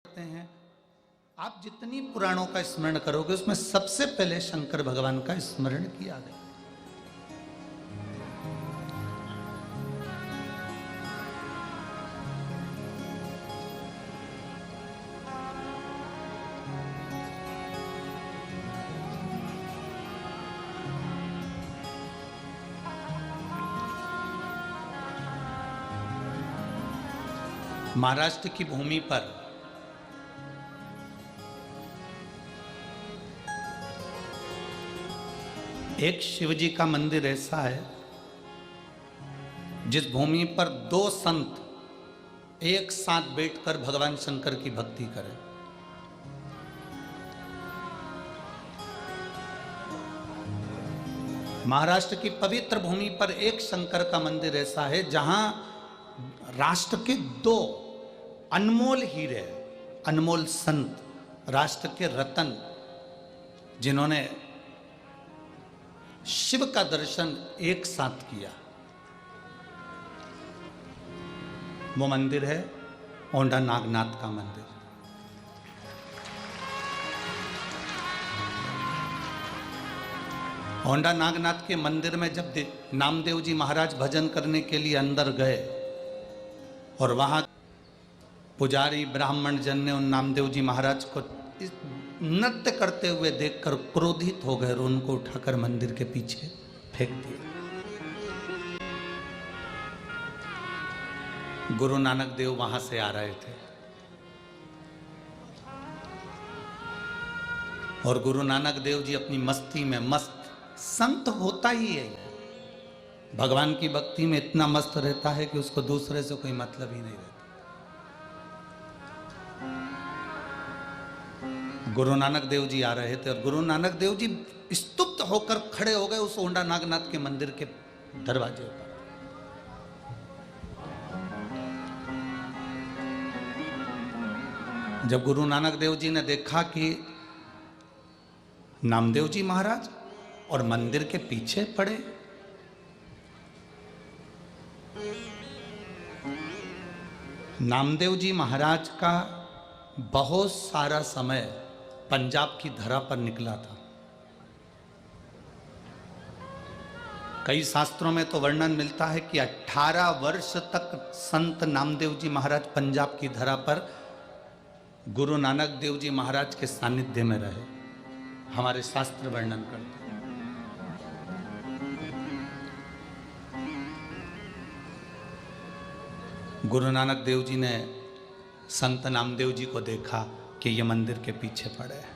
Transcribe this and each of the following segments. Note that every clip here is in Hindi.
करते हैं। आप जितनी पुराणों का स्मरण करोगे उसमें सबसे पहले शंकर भगवान का स्मरण किया गया। महाराष्ट्र की भूमि पर एक शिवजी का मंदिर ऐसा है जिस भूमि पर दो संत एक साथ बैठकर भगवान शंकर की भक्ति करें। महाराष्ट्र की पवित्र भूमि पर एक शंकर का मंदिर ऐसा है जहां राष्ट्र के दो अनमोल हीरे, अनमोल संत, राष्ट्र के रतन, जिन्होंने शिव का दर्शन एक साथ किया, वो मंदिर है औंढा नागनाथ का मंदिर। औंढा नागनाथ के मंदिर में जब नामदेव जी महाराज भजन करने के लिए अंदर गए और वहां पुजारी ब्राह्मण जन ने उन नामदेव जी महाराज को नृत्य करते हुए देखकर क्रोधित हो गए और उनको उठाकर मंदिर के पीछे फेंक दिया। गुरु नानक देव वहां से आ रहे थे और गुरु नानक देव जी अपनी मस्ती में मस्त, संत होता ही है, भगवान की भक्ति में इतना मस्त रहता है कि उसको दूसरे से कोई मतलब ही नहीं रहता। गुरु नानक देव जी आ रहे थे और गुरु नानक देव जी स्तुप्त होकर खड़े हो गए उस औंढा नागनाथ के मंदिर के दरवाजे पर। जब गुरु नानक देव जी ने देखा कि नामदेव जी महाराज और मंदिर के पीछे पड़े, नामदेव जी महाराज का बहुत सारा समय पंजाब की धरा पर निकला था। कई शास्त्रों में तो वर्णन मिलता है कि 18 वर्ष तक संत नामदेव जी महाराज पंजाब की धरा पर गुरु नानक देव जी महाराज के सानिध्य में रहे। हमारे शास्त्र वर्णन करते हैं। गुरु नानक देव जी ने संत नामदेव जी को देखा कि ये मंदिर के पीछे पड़े हैं।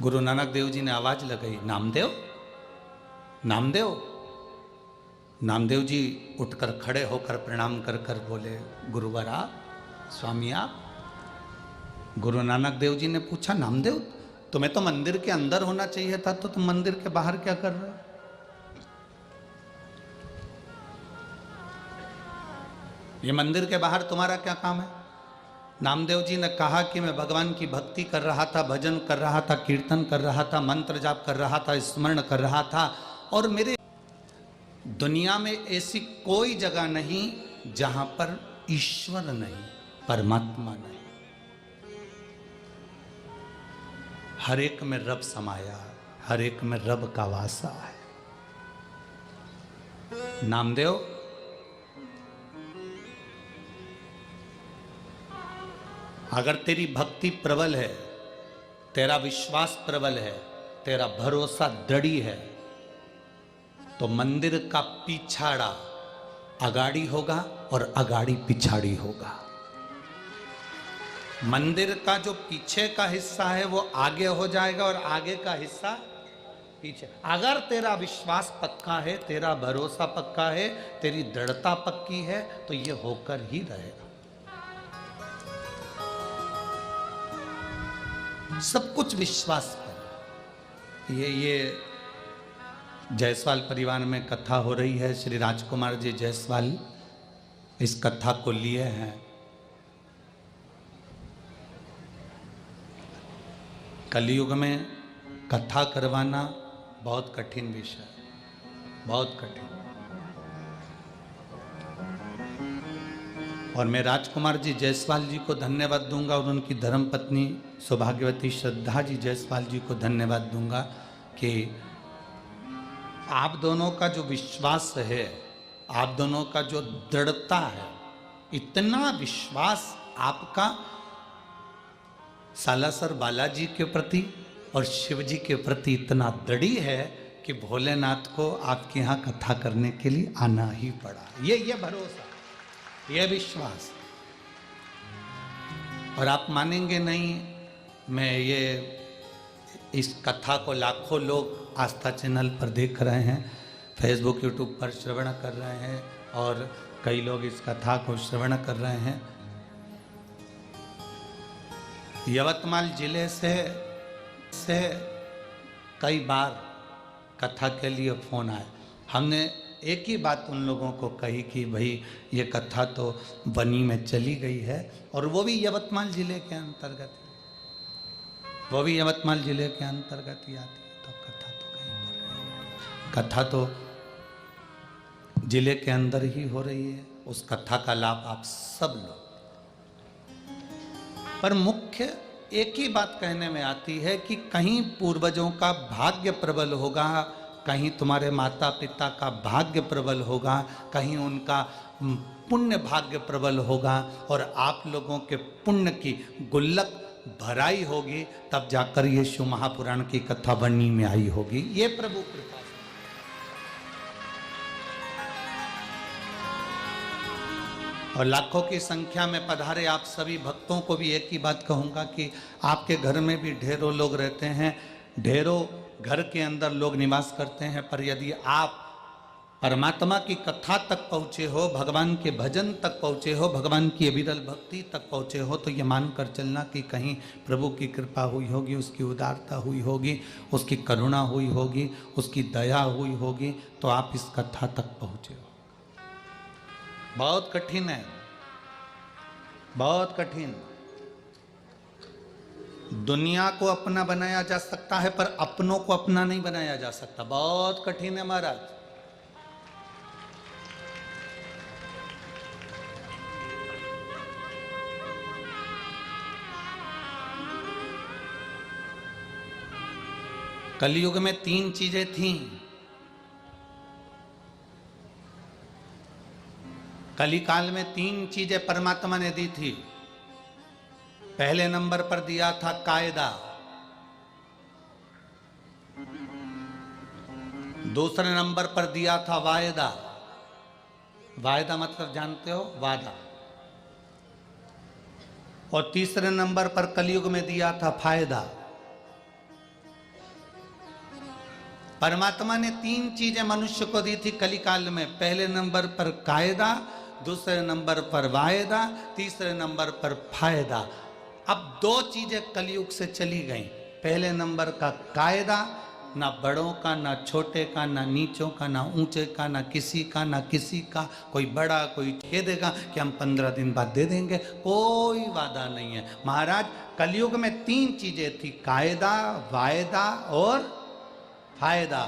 गुरु नानक देव जी ने आवाज लगाई, नामदेव, नामदेव। नामदेव जी उठकर खड़े होकर प्रणाम कर कर बोले, गुरुवर आप, स्वामी आप। गुरु नानक देव जी ने पूछा, नामदेव तुम्हें तो मंदिर के अंदर होना चाहिए था, तो तुम मंदिर के बाहर क्या कर रहे हो? ये मंदिर के बाहर तुम्हारा क्या काम है? नामदेव जी ने कहा कि मैं भगवान की भक्ति कर रहा था, भजन कर रहा था, कीर्तन कर रहा था, मंत्र जाप कर रहा था, स्मरण कर रहा था, और मेरे दुनिया में ऐसी कोई जगह नहीं जहां पर ईश्वर नहीं, परमात्मा नहीं। हर एक में रब समाया है, हर एक में रब का वासा है। नामदेव, अगर तेरी भक्ति प्रबल है, तेरा विश्वास प्रबल है, तेरा भरोसा दृढ़ है, तो मंदिर का पिछाड़ा अगाड़ी होगा और अगाड़ी पिछाड़ी होगा। मंदिर का जो पीछे का हिस्सा है वो आगे हो जाएगा और आगे का हिस्सा पीछे। अगर तेरा विश्वास पक्का है, तेरा भरोसा पक्का है, तेरी दृढ़ता पक्की है, तो ये होकर ही रहेगा। सब कुछ विश्वास पर। ये जायसवाल परिवार में कथा हो रही है। श्री राजकुमार जी जायसवाल इस कथा को लिए हैं। कलयुग में कथा करवाना बहुत कठिन विषय है, बहुत कठिन। और मैं राजकुमार जी जायसवाल जी को धन्यवाद दूंगा और उनकी धर्मपत्नी सौभाग्यवती श्रद्धा जी जायसवाल जी को धन्यवाद दूंगा कि आप दोनों का जो विश्वास है, आप दोनों का जो दृढ़ता है, इतना विश्वास आपका सालासर बालाजी के प्रति और शिव जी के प्रति इतना दृढ़ी है कि भोलेनाथ को आपके यहाँ कथा करने के लिए आना ही पड़ा। ये भरोसा, ये विश्वास। और आप मानेंगे नहीं, मैं ये इस कथा को लाखों लोग आस्था चैनल पर देख रहे हैं, फेसबुक यूट्यूब पर श्रवण कर रहे हैं और कई लोग इस कथा को श्रवण कर रहे हैं। यवतमाल जिले से कई बार कथा के लिए फ़ोन आए। हमने एक ही बात उन लोगों को कही कि भाई ये कथा तो बनी में चली गई है, और वो भी यवतमाल जिले के अंतर्गत, वो भी यवतमाल जिले के अंतर्गत ही आती है। तो कथा तो कहीं पर, कथा तो जिले के अंदर ही हो रही है। उस कथा का लाभ आप सब लो। पर मुख्य एक ही बात कहने में आती है कि कहीं पूर्वजों का भाग्य प्रबल होगा, कहीं तुम्हारे माता पिता का भाग्य प्रबल होगा, कहीं उनका पुण्य भाग्य प्रबल होगा, और आप लोगों के पुण्य की गुल्लक भराई होगी, तब जाकर ये शिव महापुराण की कथा बनने में आई होगी। ये प्रभु कृपा। और लाखों की संख्या में पधारे आप सभी भक्तों को भी एक ही बात कहूँगा कि आपके घर में भी ढेरों लोग रहते हैं, ढेरों घर के अंदर लोग निवास करते हैं, पर यदि आप परमात्मा की कथा तक पहुँचे हो, भगवान के भजन तक पहुँचे हो, भगवान की अविरल भक्ति तक पहुँचे हो, तो ये मान कर चलना कि कहीं प्रभु की कृपा हुई होगी, उसकी उदारता हुई होगी, उसकी करुणा हुई होगी, उसकी दया हुई होगी, तो आप इस कथा तक पहुँचे हो। बहुत कठिन है, बहुत कठिन। दुनिया को अपना बनाया जा सकता है, पर अपनों को अपना नहीं बनाया जा सकता। बहुत कठिन है महाराज। कलयुग में 3 चीजें थीं। कली काल में 3 चीजें परमात्मा ने दी थी। पहले नंबर पर दिया था कायदा, दूसरे नंबर पर दिया था वायदा। वायदा मतलब जानते हो, वादा। और तीसरे नंबर पर कलयुग में दिया था फायदा। परमात्मा ने 3 चीजें मनुष्य को दी थी कलिकाल में। पहले नंबर पर कायदा, दूसरे नंबर पर वायदा, तीसरे नंबर पर फायदा। अब 2 चीजें कलयुग से चली गई। पहले नंबर का कायदा, ना बड़ों का, ना छोटे का, ना नीचों का, ना ऊंचे का, ना किसी का, कोई बड़ा कोई ठे देगा कि हम 15 दिन बाद दे देंगे, कोई वादा नहीं है महाराज। कलयुग में 3 चीजें थी, कायदा, वायदा और फायदा।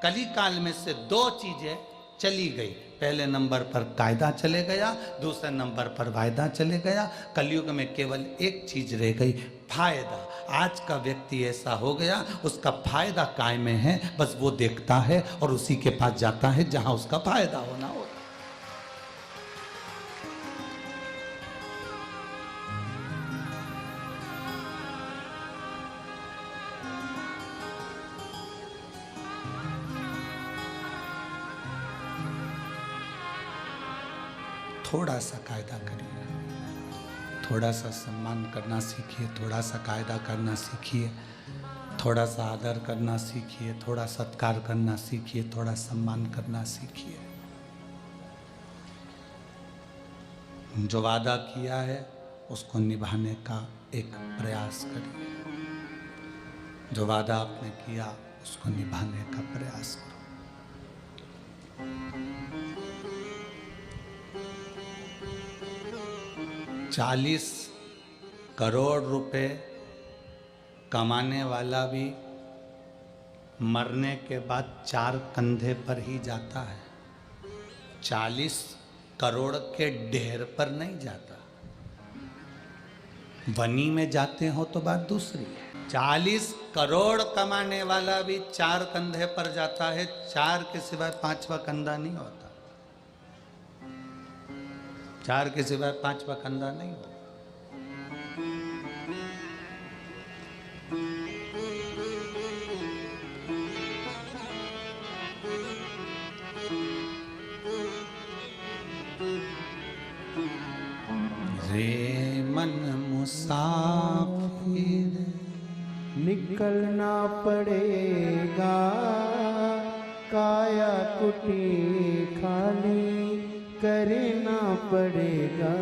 कली काल में से 2 चीजें चली गई। पहले नंबर पर कायदा चले गया, दूसरे नंबर पर वायदा चले गया। कलयुग में केवल एक चीज रह गई, फायदा। आज का व्यक्ति ऐसा हो गया, उसका फायदा काय में है, बस वो देखता है और उसी के पास जाता है जहां उसका फायदा होना होता। थोड़ा सा कायदा करिए, थोड़ा सा सम्मान करना सीखिए, थोड़ा सा कायदा करना सीखिए, थोड़ा सा आदर करना सीखिए, थोड़ा सत्कार करना सीखिए, थोड़ा सम्मान करना सीखिए। जो वादा किया है उसको निभाने का एक प्रयास करिए। जो वादा आपने किया उसको निभाने का प्रयास करो। 40 करोड़ रुपए कमाने वाला भी मरने के बाद 4 कंधे पर ही जाता है। 40 करोड़ के ढेर पर नहीं जाता। वनी में जाते हो तो बात दूसरी है। 40 करोड़ कमाने वाला भी 4 कंधे पर जाता है, 4 के सिवाय 5वां कंधा नहीं होता। 4 के सिवाय 5वां कंधा नहीं होता। रे मन मुसाफिर निकलना पड़ेगा, काया कुटी खाली करना पड़ेगा।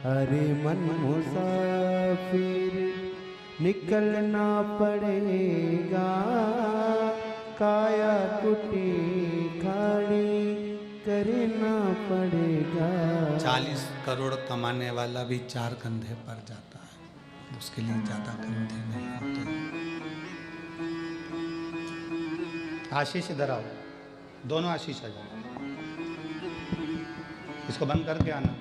अरे मन मुसाफिर निकलना पड़ेगा, काया कुटी खाली करना पड़ेगा। 40 करोड़ कमाने वाला भी 4 कंधे पर जाता है, उसके लिए ज्यादा कंधे नहीं होते। आशीष इधर आओ, दोनों आशीष आ जाओ। इसको बंद करके आना।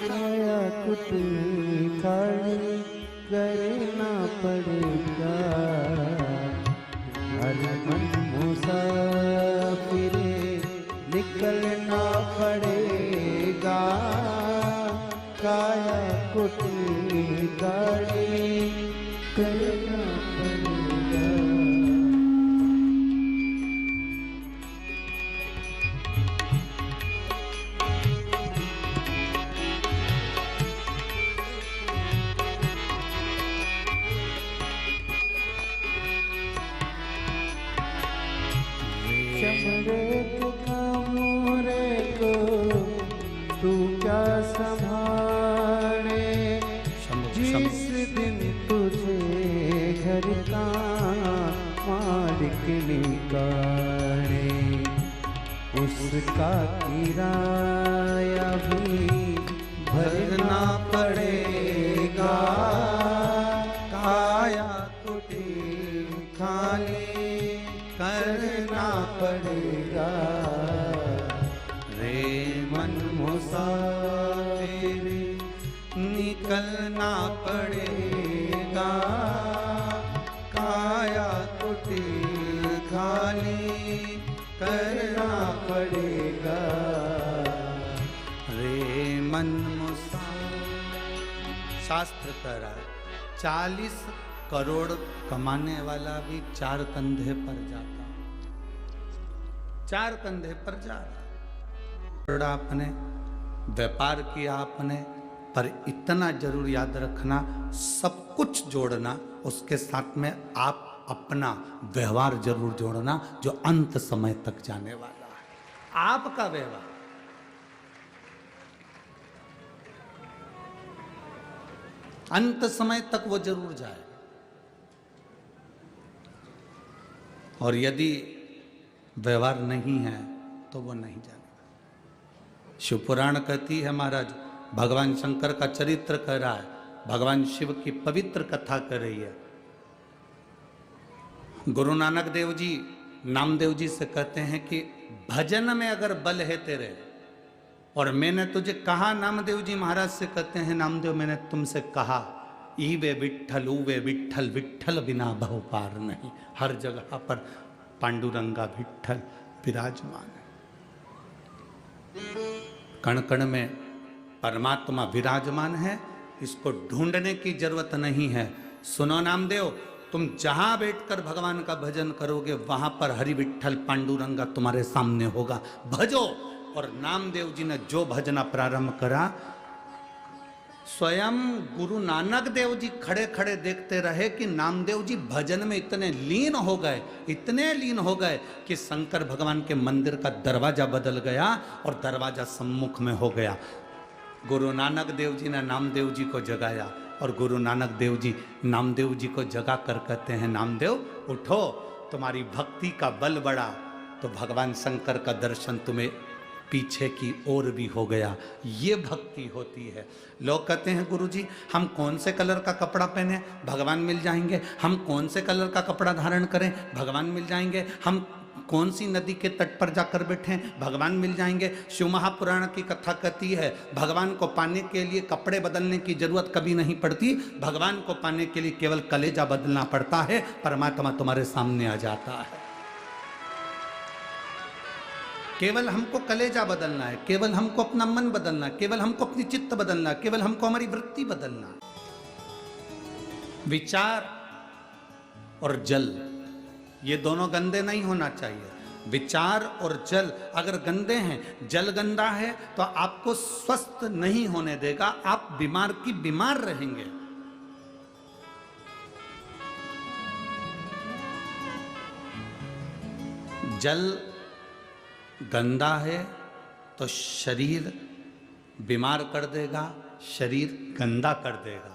काया कुटी खाली करना पड़ेगा। हर मन मुसाफिर निकलना पड़ेगा, काया कुटी गाड़ी करना पड़ेगा। चमड़े को कमरे को तू क्या संभाले, जिस दिन तुझे घर का मालिक निकाले, उसका किराया भी भरना पड़ेगा। काया कुटी खाली करना पड़ेगा। रे मन मुसाफिर निकलना पड़ेगा, काया कुटी खाली करना पड़ेगा। रे मन मुसाफिर। शास्त्र कह रहा है 40 करोड़ कमाने वाला भी 4 कंधे पर जाता, 4 कंधे पर जा रहा। आपने व्यापार किया आपने, पर इतना जरूर याद रखना, सब कुछ जोड़ना, उसके साथ में आप अपना व्यवहार जरूर जोड़ना, जो अंत समय तक जाने वाला है। आपका व्यवहार अंत समय तक वो जरूर जाए। और यदि व्यवहार नहीं है तो वो नहीं जानेगा। शिवपुराण कहती है महाराज, भगवान शंकर का चरित्र कह रहा है, भगवान शिव की पवित्र कथा कर रही है। गुरु नानक देव जी नामदेव जी से कहते हैं कि भजन में अगर बल है तेरे, और मैंने तुझे कहा, नामदेव जी महाराज से कहते हैं, नामदेव मैंने तुमसे कहा, ई वे विठ्ठल ऊ वे विठ्ठल, विठ्ठल बिना भव पार नहीं। हर जगह पर पांडुरंगा विठ्ठल विराजमान है। कण कण में परमात्मा विराजमान है, इसको ढूंढने की जरूरत नहीं है। सुनो नामदेव, तुम जहां बैठकर भगवान का भजन करोगे वहां पर हरि विठ्ठल पांडुरंगा तुम्हारे सामने होगा, भजो। और नामदेव जी ने जो भजना प्रारंभ करा, स्वयं गुरु नानक देव जी खड़े खड़े देखते रहे कि नामदेव जी भजन में इतने लीन हो गए, इतने लीन हो गए कि शंकर भगवान के मंदिर का दरवाजा बदल गया और दरवाजा सम्मुख में हो गया। गुरु नानक देव जी ने नामदेव जी को जगाया, और गुरु नानक देव जी नामदेव जी को जगा कर कहते हैं, नामदेव उठो, तुम्हारी भक्ति का बल बढ़ा तो भगवान शंकर का दर्शन तुम्हें पीछे की ओर भी हो गया। ये भक्ति होती है। लोग कहते हैं गुरुजी हम कौन से कलर का कपड़ा पहने, भगवान मिल जाएंगे। हम कौन से कलर का कपड़ा धारण करें, भगवान मिल जाएंगे। हम कौन सी नदी के तट पर जाकर बैठें, भगवान मिल जाएंगे। शिव महापुराण की कथा कहती है भगवान को पाने के लिए कपड़े बदलने की जरूरत कभी नहीं पड़ती। भगवान को पाने के लिए केवल कलेजा बदलना पड़ता है, परमात्मा तुम्हारे सामने आ जाता है। केवल हमको कलेजा बदलना है, केवल हमको अपना मन बदलना है, केवल हमको अपनी चित्त बदलना है, केवल हमको हमारी वृत्ति बदलना है। विचार और जल ये दोनों गंदे नहीं होना चाहिए। विचार और जल अगर गंदे हैं, जल गंदा है तो आपको स्वस्थ नहीं होने देगा, आप बीमार की बीमार रहेंगे। जल गंदा है तो शरीर बीमार कर देगा, शरीर गंदा कर देगा।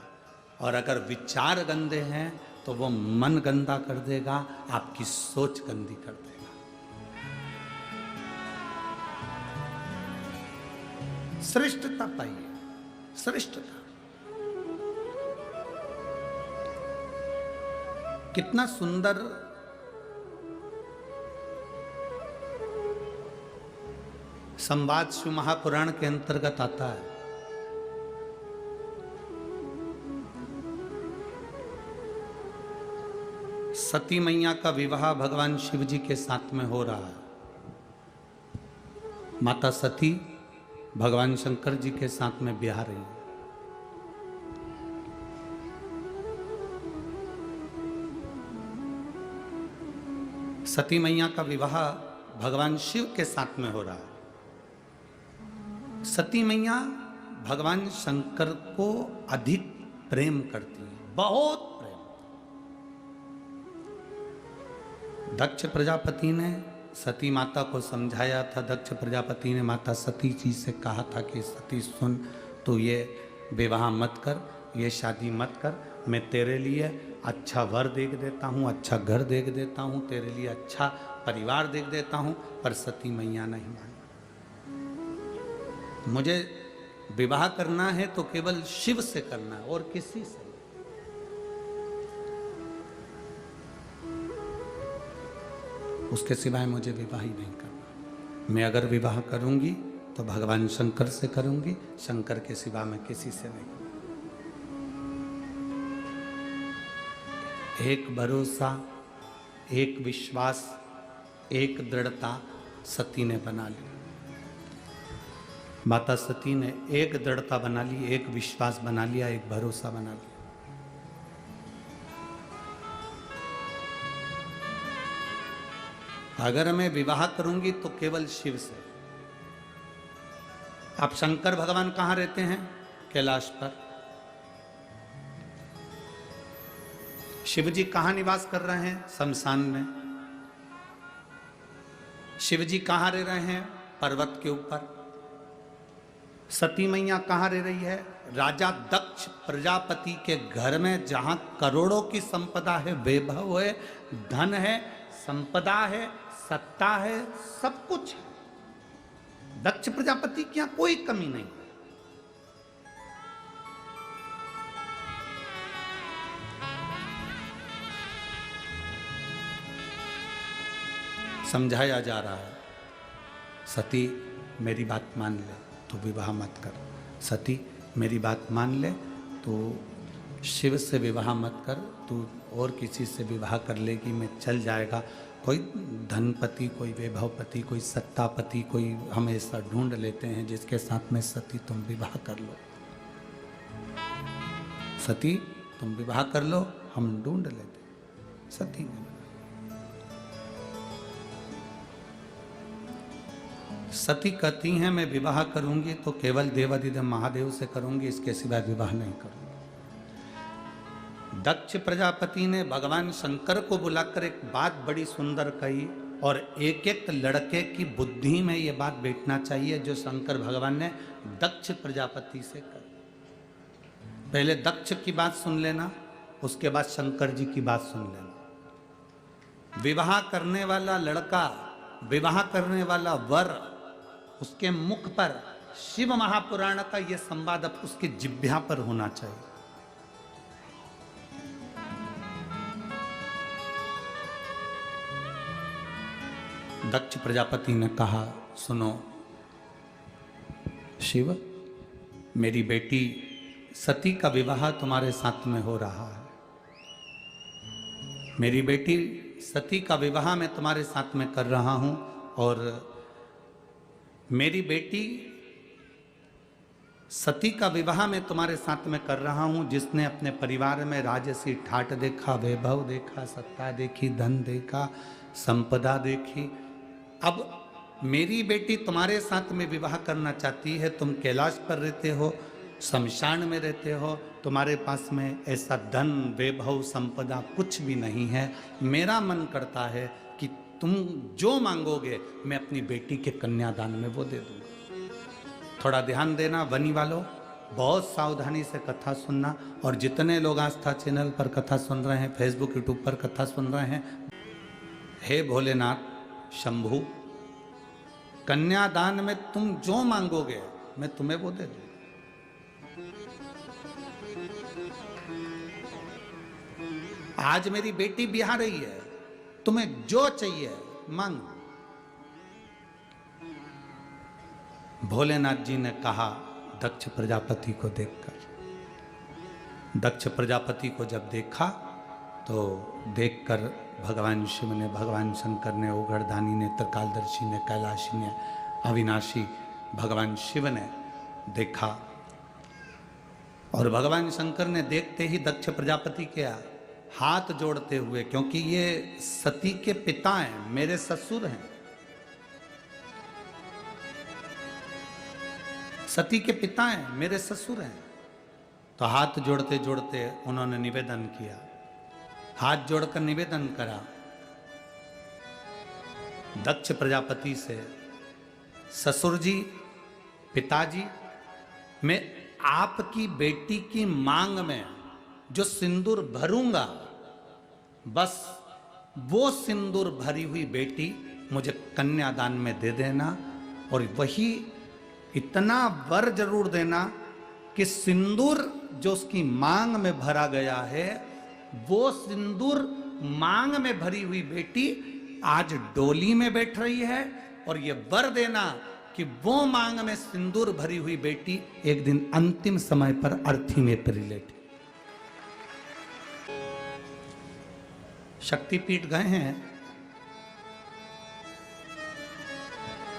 और अगर विचार गंदे हैं तो वो मन गंदा कर देगा, आपकी सोच गंदी कर देगा। श्रेष्ठता पाइए, श्रेष्ठता। कितना सुंदर संवाद शिव महापुराण के अंतर्गत आता है। सती मैया का विवाह भगवान शिव जी के साथ में हो रहा है। माता सती भगवान शंकर जी के साथ में ब्याह रही है। सती मैया का विवाह भगवान शिव के साथ में हो रहा है। सती मैया भगवान शंकर को अधिक प्रेम करती है, बहुत प्रेम। दक्ष प्रजापति ने सती माता को समझाया था। दक्ष प्रजापति ने माता सती जी से कहा था कि सती सुन, तू ये विवाह मत कर, ये शादी मत कर। मैं तेरे लिए अच्छा वर देख देता हूँ, अच्छा घर देख देता हूँ, तेरे लिए अच्छा परिवार देख देता हूँ। पर सती मैया नहीं मानी। मुझे विवाह करना है तो केवल शिव से करना है और किसी से। उसके सिवाय मुझे विवाह ही नहीं करना। मैं अगर विवाह करूंगी तो भगवान शंकर से करूंगी, शंकर के सिवा मैं किसी से नहीं। एक भरोसा, एक विश्वास, एक दृढ़ता सती ने बना ली। माता सती ने एक दृढ़ता बना ली, एक विश्वास बना लिया, एक भरोसा बना लिया। अगर मैं विवाह करूंगी तो केवल शिव से। आप शंकर भगवान कहां रहते हैं? कैलाश पर। शिव जी कहां निवास कर रहे हैं? शमशान में। शिव जी कहां रह रहे हैं? पर्वत के ऊपर। सती मैया कहां रह रही है? राजा दक्ष प्रजापति के घर में, जहां करोड़ों की संपदा है, वैभव है, धन है, संपदा है, सत्ता है, सब कुछ है। दक्ष प्रजापति की यहां कोई कमी नहीं। समझाया जा रहा है, सती मेरी बात मान ले तो विवाह मत कर। सती मेरी बात मान ले तो शिव से विवाह मत कर। तू और किसी से विवाह कर लेगी मैं चल जाएगा। कोई धनपति, कोई वैभवपति, कोई सत्तापति, कोई हम ऐसा ढूंढ लेते हैं जिसके साथ में सती तुम विवाह कर लो। सती तुम विवाह कर लो, हम ढूंढ लेते। सती ने सती कहती हैं मैं विवाह करूंगी तो केवल देवाधिदेव महादेव से करूंगी, इसके सिवा विवाह नहीं करूंगी। दक्ष प्रजापति ने भगवान शंकर को बुलाकर एक बात बड़ी सुंदर कही, और एक एक लड़के की बुद्धि में ये बात बैठना चाहिए जो शंकर भगवान ने दक्ष प्रजापति से कही। पहले दक्ष की बात सुन लेना, उसके बाद शंकर जी की बात सुन लेना। विवाह करने वाला लड़का, विवाह करने वाला वर उसके मुख पर शिव महापुराण का यह संवाद अब उसके जिह्वा पर होना चाहिए। दक्ष प्रजापति ने कहा, सुनो शिव, मेरी बेटी सती का विवाह तुम्हारे साथ में हो रहा है। मेरी बेटी सती का विवाह मैं तुम्हारे साथ में कर रहा हूं, और मेरी बेटी सती का विवाह मैं तुम्हारे साथ में कर रहा हूं, जिसने अपने परिवार में राजसी ठाट देखा, वैभव देखा, सत्ता देखी, धन देखा, संपदा देखी। अब मेरी बेटी तुम्हारे साथ में विवाह करना चाहती है। तुम कैलाश पर रहते हो, शमशान में रहते हो, तुम्हारे पास में ऐसा धन, वैभव, संपदा कुछ भी नहीं है। मेरा मन करता है कि तुम जो मांगोगे मैं अपनी बेटी के कन्यादान में वो दे दूंगा। थोड़ा ध्यान देना वनी वालों, बहुत सावधानी से कथा सुनना। और जितने लोग आस्था चैनल पर कथा सुन रहे हैं, फेसबुक यूट्यूब पर कथा सुन रहे हैं, हे भोलेनाथ शंभु, कन्यादान में तुम जो मांगोगे मैं तुम्हें वो दे दूंगा। आज मेरी बेटी ब्याह रही है, तुम्हें जो चाहिए मांगो। भोलेनाथ जी ने कहा दक्ष प्रजापति को देखकर। दक्ष प्रजापति को जब देखा तो देखकर भगवान शिव ने, भगवान शंकर ने, ओगरदानी ने, त्रिकालदर्शी ने, कैलाशी ने, अविनाशी भगवान शिव ने देखा। और भगवान शंकर ने देखते ही दक्ष प्रजापति के हाथ जोड़ते हुए, क्योंकि ये सती के पिता हैं, मेरे ससुर हैं, सती के पिता हैं, मेरे ससुर हैं, तो हाथ जोड़ते जोड़ते उन्होंने निवेदन किया, हाथ जोड़कर निवेदन करा दक्ष प्रजापति से, ससुर जी, पिताजी, मैं आपकी बेटी की मांग में जो सिंदूर भरूंगा, बस वो सिंदूर भरी हुई बेटी मुझे कन्यादान में दे देना। और वही इतना वर जरूर देना कि सिंदूर जो उसकी मांग में भरा गया है, वो सिंदूर मांग में भरी हुई बेटी आज डोली में बैठ रही है। और ये वर देना कि वो मांग में सिंदूर भरी हुई बेटी एक दिन अंतिम समय पर अर्थी में परिलेट। शक्तिपीठ गए हैं?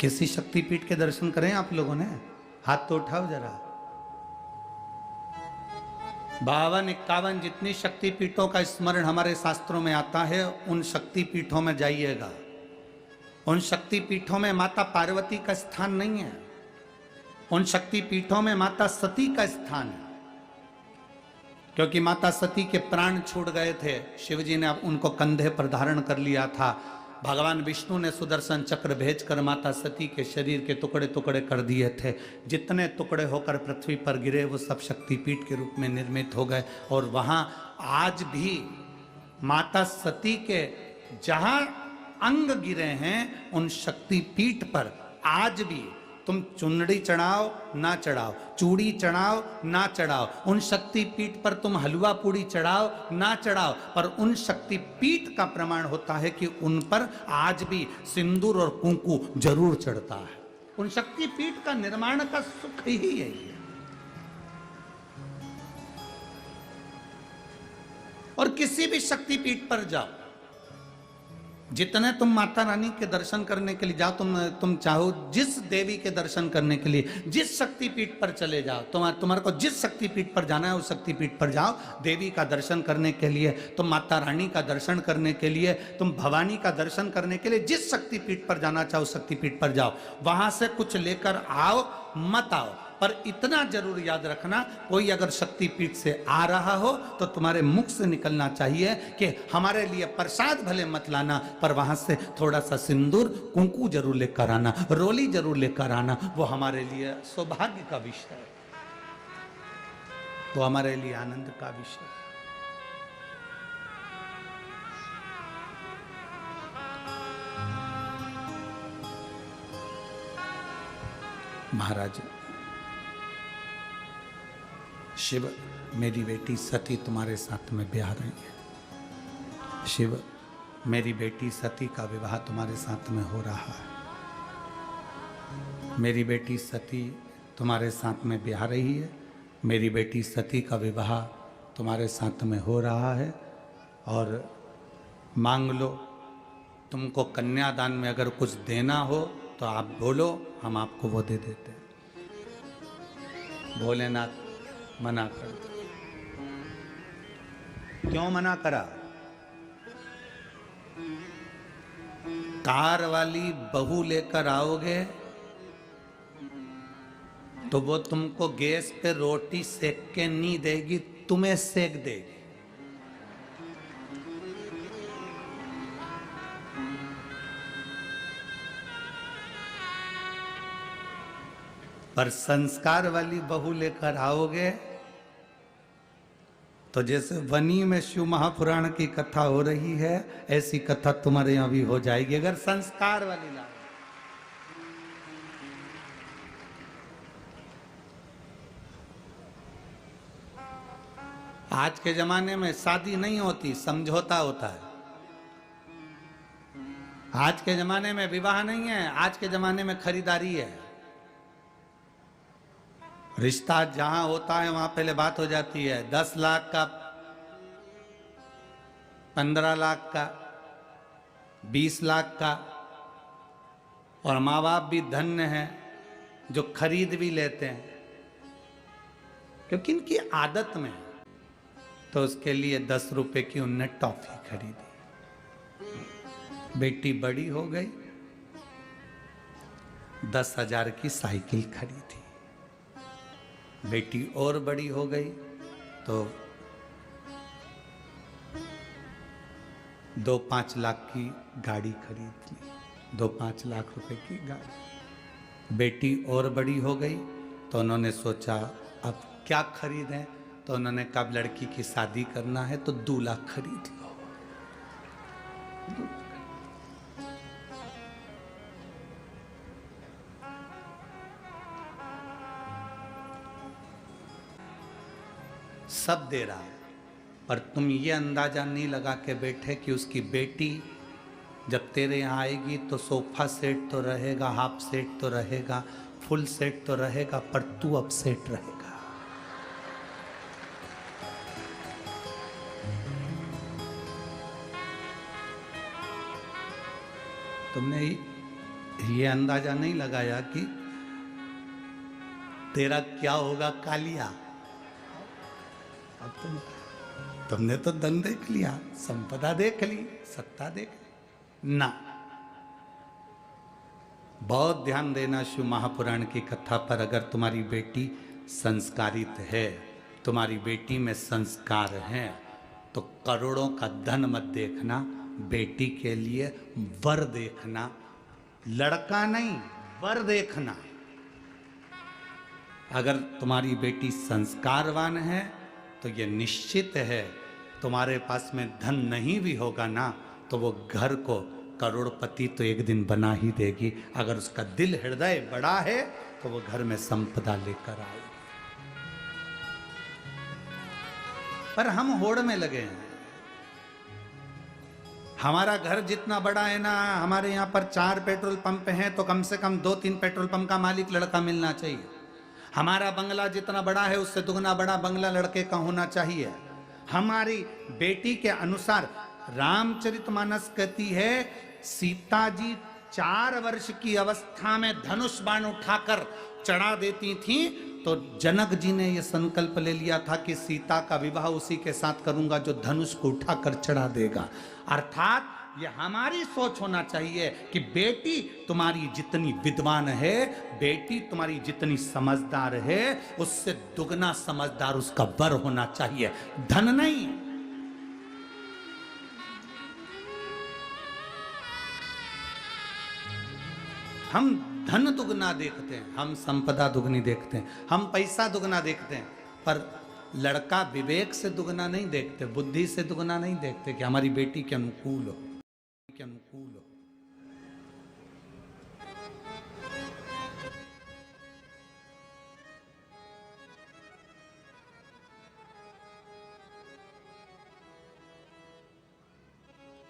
किसी शक्तिपीठ के दर्शन करें आप लोगों ने? हाथ तो उठाओ जरा। 52-51 जितनी शक्तिपीठों का स्मरण हमारे शास्त्रों में आता है, उन शक्तिपीठों में जाइएगा। उन शक्तिपीठों में माता पार्वती का स्थान नहीं है, उन शक्तिपीठों में माता सती का स्थान है। क्योंकि माता सती के प्राण छूट गए थे, शिवजी ने अब उनको कंधे पर धारण कर लिया था। भगवान विष्णु ने सुदर्शन चक्र भेजकर माता सती के शरीर के टुकड़े टुकड़े कर दिए थे। जितने टुकड़े होकर पृथ्वी पर गिरे वो सब शक्तिपीठ के रूप में निर्मित हो गए। और वहां आज भी माता सती के जहां अंग गिरे हैं, उन शक्तिपीठ पर आज भी तुम चुनरी चढ़ाओ ना चढ़ाओ, चूड़ी चढ़ाओ ना चढ़ाओ, उन शक्तिपीठ पर तुम हलवा पूड़ी चढ़ाओ ना चढ़ाओ, पर उन शक्तिपीठ का प्रमाण होता है कि उन पर आज भी सिंदूर और कुंकू जरूर चढ़ता है। उन शक्तिपीठ का निर्माण का सुख ही यही है। और किसी भी शक्तिपीठ पर जाओ, जितने तुम माता रानी के दर्शन करने के लिए जाओ, तुम चाहो जिस देवी के दर्शन करने के लिए जिस शक्तिपीठ पर चले जाओ, तुम्हारे को जिस शक्तिपीठ पर जाना है उस शक्तिपीठ पर जाओ। देवी का दर्शन करने के लिए, तुम माता रानी का दर्शन करने के लिए, तुम भवानी का दर्शन करने के लिए जिस शक्तिपीठ पर जाना चाहो उस शक्तिपीठ पर जाओ। वहां से कुछ लेकर आओ मत आओ, पर इतना जरूर याद रखना, कोई अगर शक्तिपीठ से आ रहा हो तो तुम्हारे मुख से निकलना चाहिए कि हमारे लिए प्रसाद भले मत लाना, पर वहां से थोड़ा सा सिंदूर कुंकू जरूर लेकर आना, रोली जरूर लेकर आना। वो हमारे लिए सौभाग्य का विषय है, वो हमारे लिए आनंद का विषय है। महाराज, शिव मेरी बेटी सती तुम्हारे साथ में ब्याह रही है। शिव मेरी बेटी सती का विवाह तुम्हारे साथ में हो रहा है। मेरी बेटी सती तुम्हारे साथ में ब्याह रही है। मेरी बेटी सती का विवाह तुम्हारे साथ में हो रहा है। और मांग लो, तुमको कन्यादान में अगर कुछ देना हो तो आप बोलो, हम आपको वो दे देते हैं। भोलेनाथ मना कर दो। क्यों मना करा? कार वाली बहू लेकर आओगे तो वो तुमको गैस पे रोटी सेक के नहीं देगी, तुम्हें सेक देगी। पर संस्कार वाली बहू लेकर आओगे तो जैसे वनी में शिव महापुराण की कथा हो रही है, ऐसी कथा तुम्हारे यहां भी हो जाएगी अगर संस्कार वाली लाओ। आज के जमाने में शादी नहीं होती, समझौता होता है। आज के जमाने में विवाह नहीं है, आज के जमाने में खरीदारी है। रिश्ता जहां होता है वहां पहले बात हो जाती है, 10 लाख का, 15 लाख का, 20 लाख का। और माँ बाप भी धन्य हैं जो खरीद भी लेते हैं, क्योंकि इनकी आदत में है। तो उसके लिए 10 रुपए की उनने टॉफी खरीदी। बेटी बड़ी हो गई, 10,000 की साइकिल खरीदी। बेटी और बड़ी हो गई तो 2-5 लाख की गाड़ी खरीद ली। 2-5 लाख रुपए की गाड़ी। बेटी और बड़ी हो गई तो उन्होंने सोचा अब क्या खरीदें, तो उन्होंने कहा लड़की की शादी करना है तो 2 लाख खरीद लो। सब दे रहा है, पर तुम ये अंदाजा नहीं लगा के बैठे कि उसकी बेटी जब तेरे यहाँ आएगी तो सोफा सेट तो रहेगा, हाफ सेट तो रहेगा, फुल सेट तो रहेगा, पर तू अब सेट रहेगा। तुमने ये अंदाजा नहीं लगाया कि तेरा क्या होगा कालिया। अब तुमने तो धन देख लिया, संपदा देख ली, सत्ता देख ली ना। बहुत ध्यान देना शिव महापुराण की कथा पर। अगर तुम्हारी बेटी संस्कारित है, तुम्हारी बेटी में संस्कार हैं, तो करोड़ों का धन मत देखना, बेटी के लिए वर देखना। लड़का नहीं, वर देखना। अगर तुम्हारी बेटी संस्कारवान है तो ये निश्चित है तुम्हारे पास में धन नहीं भी होगा ना तो वो घर को करोड़पति तो एक दिन बना ही देगी। अगर उसका दिल हृदय बड़ा है तो वो घर में संपदा लेकर आएगी। पर हम होड़ में लगे हैं। हमारा घर जितना बड़ा है ना, हमारे यहाँ पर 4 पेट्रोल पंप हैं तो कम से कम 2-3 पेट्रोल पंप का मालिक लड़का मिलना चाहिए। हमारा बंगला जितना बड़ा है उससे दुगना बड़ा बंगला लड़के का होना चाहिए। हमारी बेटी के अनुसार रामचरितमानस कहती है, सीता जी 4 वर्ष की अवस्था में धनुष बाण उठाकर चढ़ा देती थी, तो जनक जी ने यह संकल्प ले लिया था कि सीता का विवाह उसी के साथ करूंगा जो धनुष को उठाकर चढ़ा देगा। अर्थात ये हमारी सोच होना चाहिए कि बेटी तुम्हारी जितनी विद्वान है, बेटी तुम्हारी जितनी समझदार है, उससे दुगना समझदार उसका वर होना चाहिए, धन नहीं। हम धन दुगना देखते हैं, हम संपदा दुगनी देखते हैं, हम पैसा दुगना देखते हैं, पर लड़का विवेक से दुगना नहीं देखते, बुद्धि से दुगना नहीं देखते कि हमारी बेटी के अनुकूल हो, के अनुकूल हो।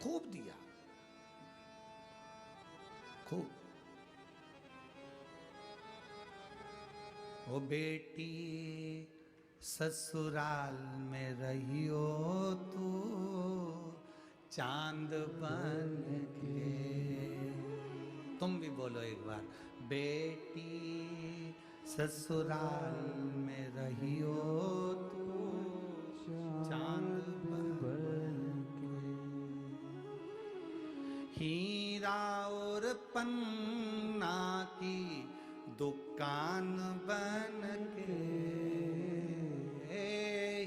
खूब दिया, खूब। ओ बेटी ससुराल में रहियो तू चांद बन के। तुम भी बोलो एक बार, बेटी ससुराल में रहियो तू चांद बन के। हीरा और पन्ना की दुकान बन के,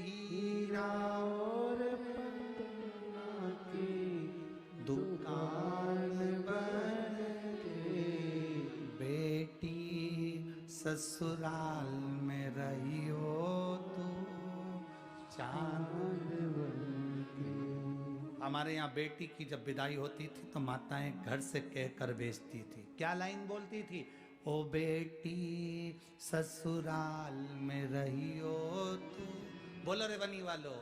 हीरा और पन्ना की दुकान बन के। बेटी ससुराल में रहियो तू चांद बन के। हमारे यहाँ बेटी की जब विदाई होती थी तो माताएं घर से कहकर भेजती थी, क्या लाइन बोलती थी? ओ बेटी ससुराल में रहियो तू, बोलो रे बनी वालो,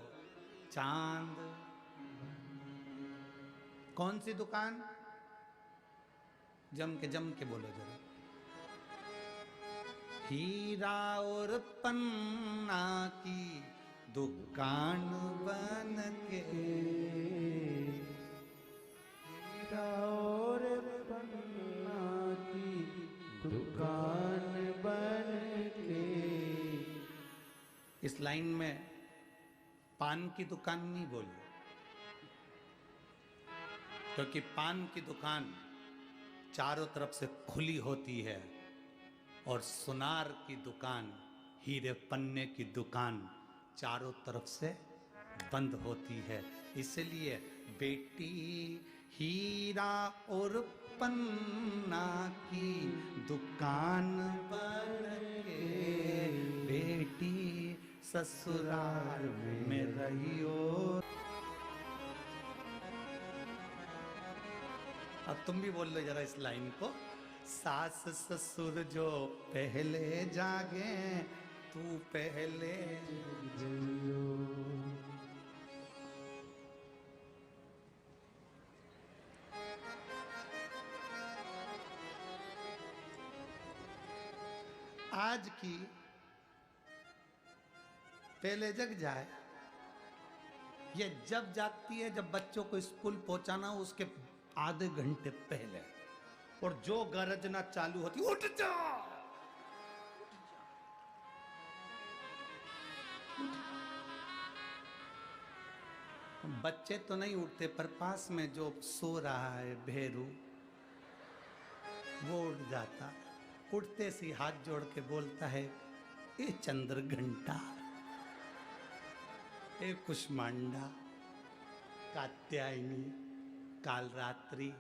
चांद। कौन सी दुकान? जम के बोलो जरा। हीरा और पन्ना की दुकान बन के, हीरा और पन्ना की दुकान बन के। इस लाइन में पान की दुकान नहीं बोली, क्योंकि पान की दुकान चारों तरफ से खुली होती है और सुनार की दुकान, हीरे पन्ने की दुकान चारों तरफ से बंद होती है। इसलिए बेटी हीरा और पन्ना की दुकान बन के, बेटी ससुराल में रहियो। अब तुम भी बोल लो जरा इस लाइन को, सास ससुर जो पहले जागे तू पहले जियो। आज की पहले जग जाए, ये जब जागती है जब बच्चों को स्कूल पहुंचाना हो उसके आधे घंटे पहले, और जो गरजना चालू होती, उठ जा। बच्चे तो नहीं उठते, पर पास में जो सो रहा है भेरू वो उठ जाता। उठते सी हाथ जोड़ के बोलता है, ए चंद्र घंटा, ए कुष्मांडा, कात्यायनी, कालरात्रि,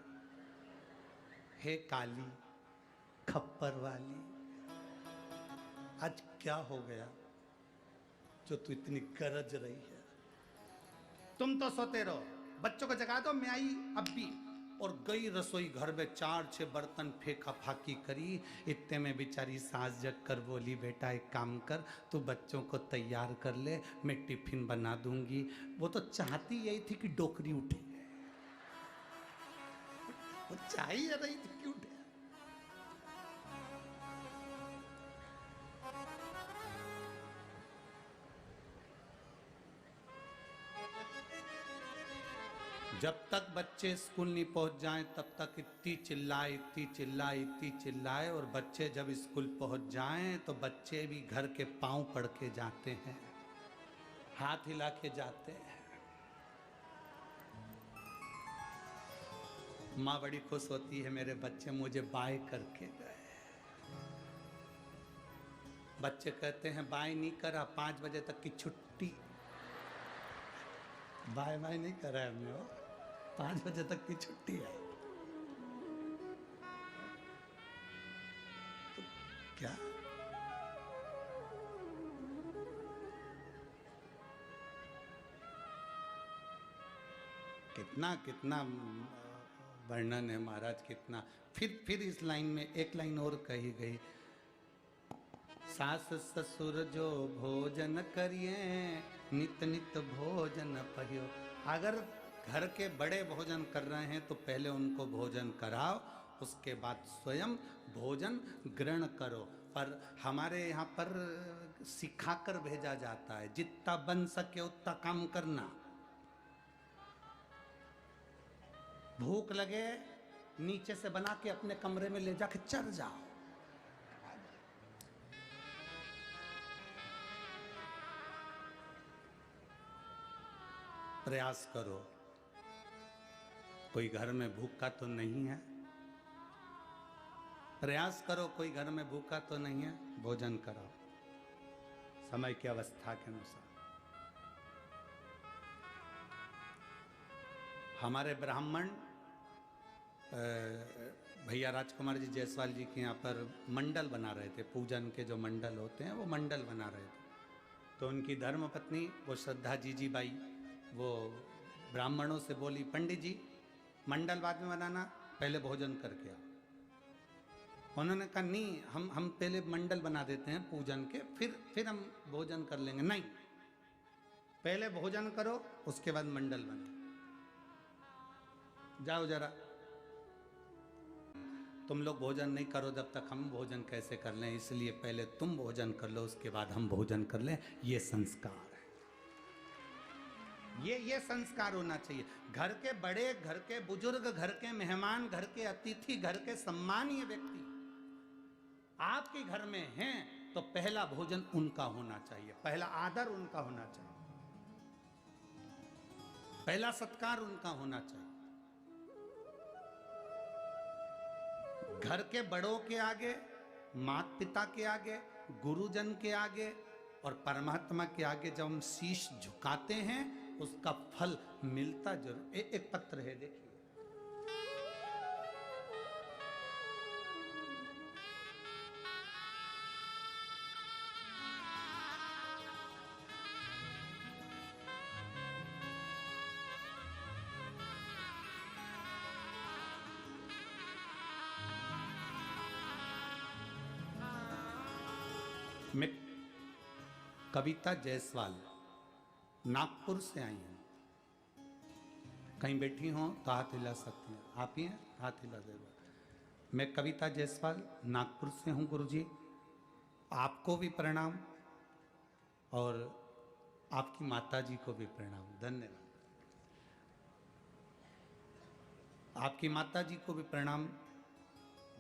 हे काली खप्पर वाली, आज क्या हो गया जो तू इतनी गरज रही है? तुम तो सोते रहो, बच्चों को जगा दो। मैं आई अब भी, और गई रसोई घर में 4-6 बर्तन फेंका फाकी करी। इतने में बेचारी सास जग कर बोली, बेटा एक काम कर, तू बच्चों को तैयार कर ले, मैं टिफिन बना दूंगी। वो तो चाहती यही थी कि डोकरी उठे, वो चाहिए रही थी कि उठे। जब तक बच्चे स्कूल नहीं पहुंच जाएं तब तक इतनी चिल्लाए, और बच्चे जब स्कूल पहुंच जाएं तो बच्चे भी घर के पांव पड़ के जाते हैं, हाथ हिला के जाते हैं। माँ बड़ी खुश होती है, मेरे बच्चे मुझे बाय करके गए। बच्चे कहते हैं बाय नहीं करा, 5 बजे तक की छुट्टी। बाय नहीं करा है हमने, 5 बजे तक की छुट्टी है। तो क्या कितना वर्णन है महाराज, कितना। फिर इस लाइन में एक लाइन और कही गई, सास ससुर जो भोजन करिए नित नित भोजन पहियो। अगर घर के बड़े भोजन कर रहे हैं तो पहले उनको भोजन कराओ, उसके बाद स्वयं भोजन ग्रहण करो। पर हमारे यहाँ पर सिखाकर भेजा जाता है, जितना बन सके उतना काम करना। भूख लगे नीचे से बना के अपने कमरे में ले जाके चढ़ जाओ। प्रयास करो। कोई घर में भूखा तो नहीं है, प्रयास करो कोई घर में भूखा तो नहीं है, भोजन कराओ समय की अवस्था के अनुसार। हमारे ब्राह्मण भैया राजकुमार जी जायसवाल जी के यहाँ पर मंडल बना रहे थे, पूजन के जो मंडल होते हैं वो मंडल बना रहे थे। तो उनकी धर्मपत्नी वो श्रद्धा जी बाई वो ब्राह्मणों से बोली, पंडित जी मंडल बाद में बनाना, पहले भोजन करके आओ। उन्होंने कहा नहीं, हम पहले मंडल बना देते हैं पूजन के, फिर हम भोजन कर लेंगे। नहीं, पहले भोजन करो उसके बाद मंडल बना। जाओ जरा, तुम लोग भोजन नहीं करो जब तक हम भोजन कैसे कर लें, इसलिए पहले तुम भोजन कर लो उसके बाद हम भोजन कर लें। ये संस्कार है, ये संस्कार होना चाहिए। घर के बड़े, घर के बुजुर्ग, घर के मेहमान, घर के अतिथि, घर के सम्मानीय व्यक्ति आपके घर में हैं तो पहला भोजन उनका होना चाहिए, पहला आदर उनका होना चाहिए, पहला सत्कार उनका होना चाहिए। घर के बड़ों के आगे, माता पिता के आगे, गुरुजन के आगे और परमात्मा के आगे जब हम शीश झुकाते हैं उसका फल मिलता जरूर। एक पत्र है देखिए, मैं कविता जायसवाल नागपुर से आई हूँ। कहीं बैठी हो तो हाथ हिला सकती हैं, आप ही हैं, हाथ हिला दे। मैं कविता जायसवाल नागपुर से हूँ गुरुजी। आपको भी प्रणाम और आपकी माता जी को भी प्रणाम, धन्यवाद। आपकी माता जी को भी प्रणाम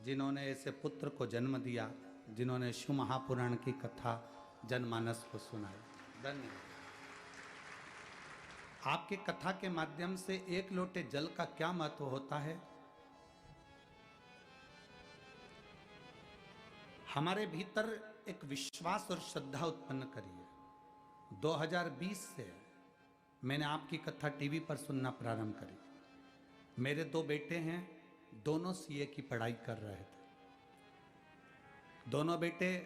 जिन्होंने ऐसे पुत्र को जन्म दिया, जिन्होंने शिव महापुराण की कथा जनमानस को सुनाई, धन्यवाद। आपके कथा के माध्यम से एक लोटे जल का क्या महत्व होता है, हमारे भीतर एक विश्वास और श्रद्धा उत्पन्न करिए। 2020 से मैंने आपकी कथा टीवी पर सुनना प्रारंभ करी। मेरे 2 बेटे हैं, दोनों सीए की पढ़ाई कर रहे थे। दोनों बेटे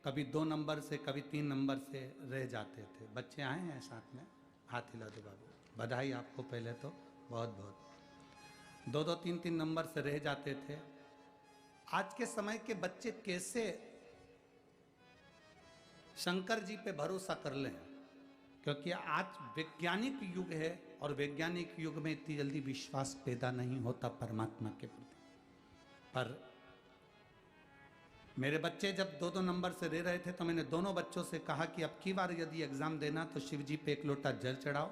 कभी 2 नंबर से कभी 3 नंबर से रह जाते थे। बच्चे आए हैं साथ में, हाथ हिला दो बाबू, बधाई आपको पहले तो बहुत बहुत। 2-2, 3-3 नंबर से रह जाते थे। आज के समय के बच्चे कैसे शंकर जी पे भरोसा कर लें, क्योंकि आज वैज्ञानिक युग है और वैज्ञानिक युग में इतनी जल्दी विश्वास पैदा नहीं होता परमात्मा के प्रति। पर मेरे बच्चे जब 2-2 नंबर से रह रहे थे तो मैंने दोनों बच्चों से कहा कि अब की बार यदि एग्जाम देना तो शिव जी पे 1 लोटा जल चढ़ाओ,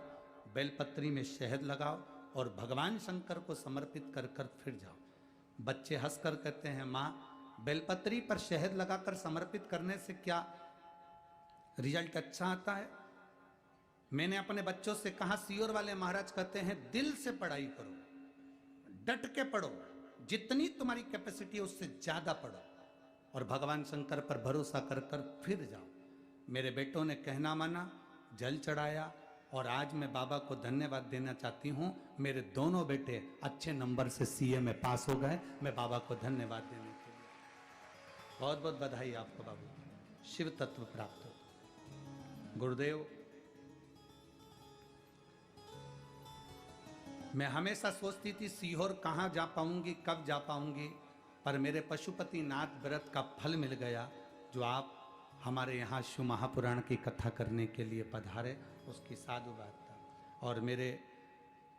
बेलपत्री में शहद लगाओ और भगवान शंकर को समर्पित कर कर फिर जाओ। बच्चे हंसकर कहते हैं, माँ बेलपत्री पर शहद लगाकर समर्पित करने से क्या रिजल्ट अच्छा आता है? मैंने अपने बच्चों से कहा, सीओर वाले महाराज कहते हैं दिल से पढ़ाई करो, डट के पढ़ो, जितनी तुम्हारी कैपेसिटी है उससे ज्यादा पढ़ो और भगवान शंकर पर भरोसा कर कर फिर जाओ। मेरे बेटों ने कहना माना, जल चढ़ाया और आज मैं बाबा को धन्यवाद देना चाहती हूँ। मेरे दोनों बेटे अच्छे नंबर से सीए में पास हो गए। मैं बाबा को धन्यवाद देने के लिए बहुत बहुत बधाई आपको बाबू, शिव तत्व प्राप्त हो। गुरुदेव, मैं हमेशा सोचती थी सीहोर कहाँ जा पाऊंगी, कब जा पाऊंगी, पर मेरे पशुपति नाथ व्रत का फल मिल गया जो आप हमारे यहाँ शिव महापुराण की कथा करने के लिए पधारे, उसकी साधु बात था। और मेरे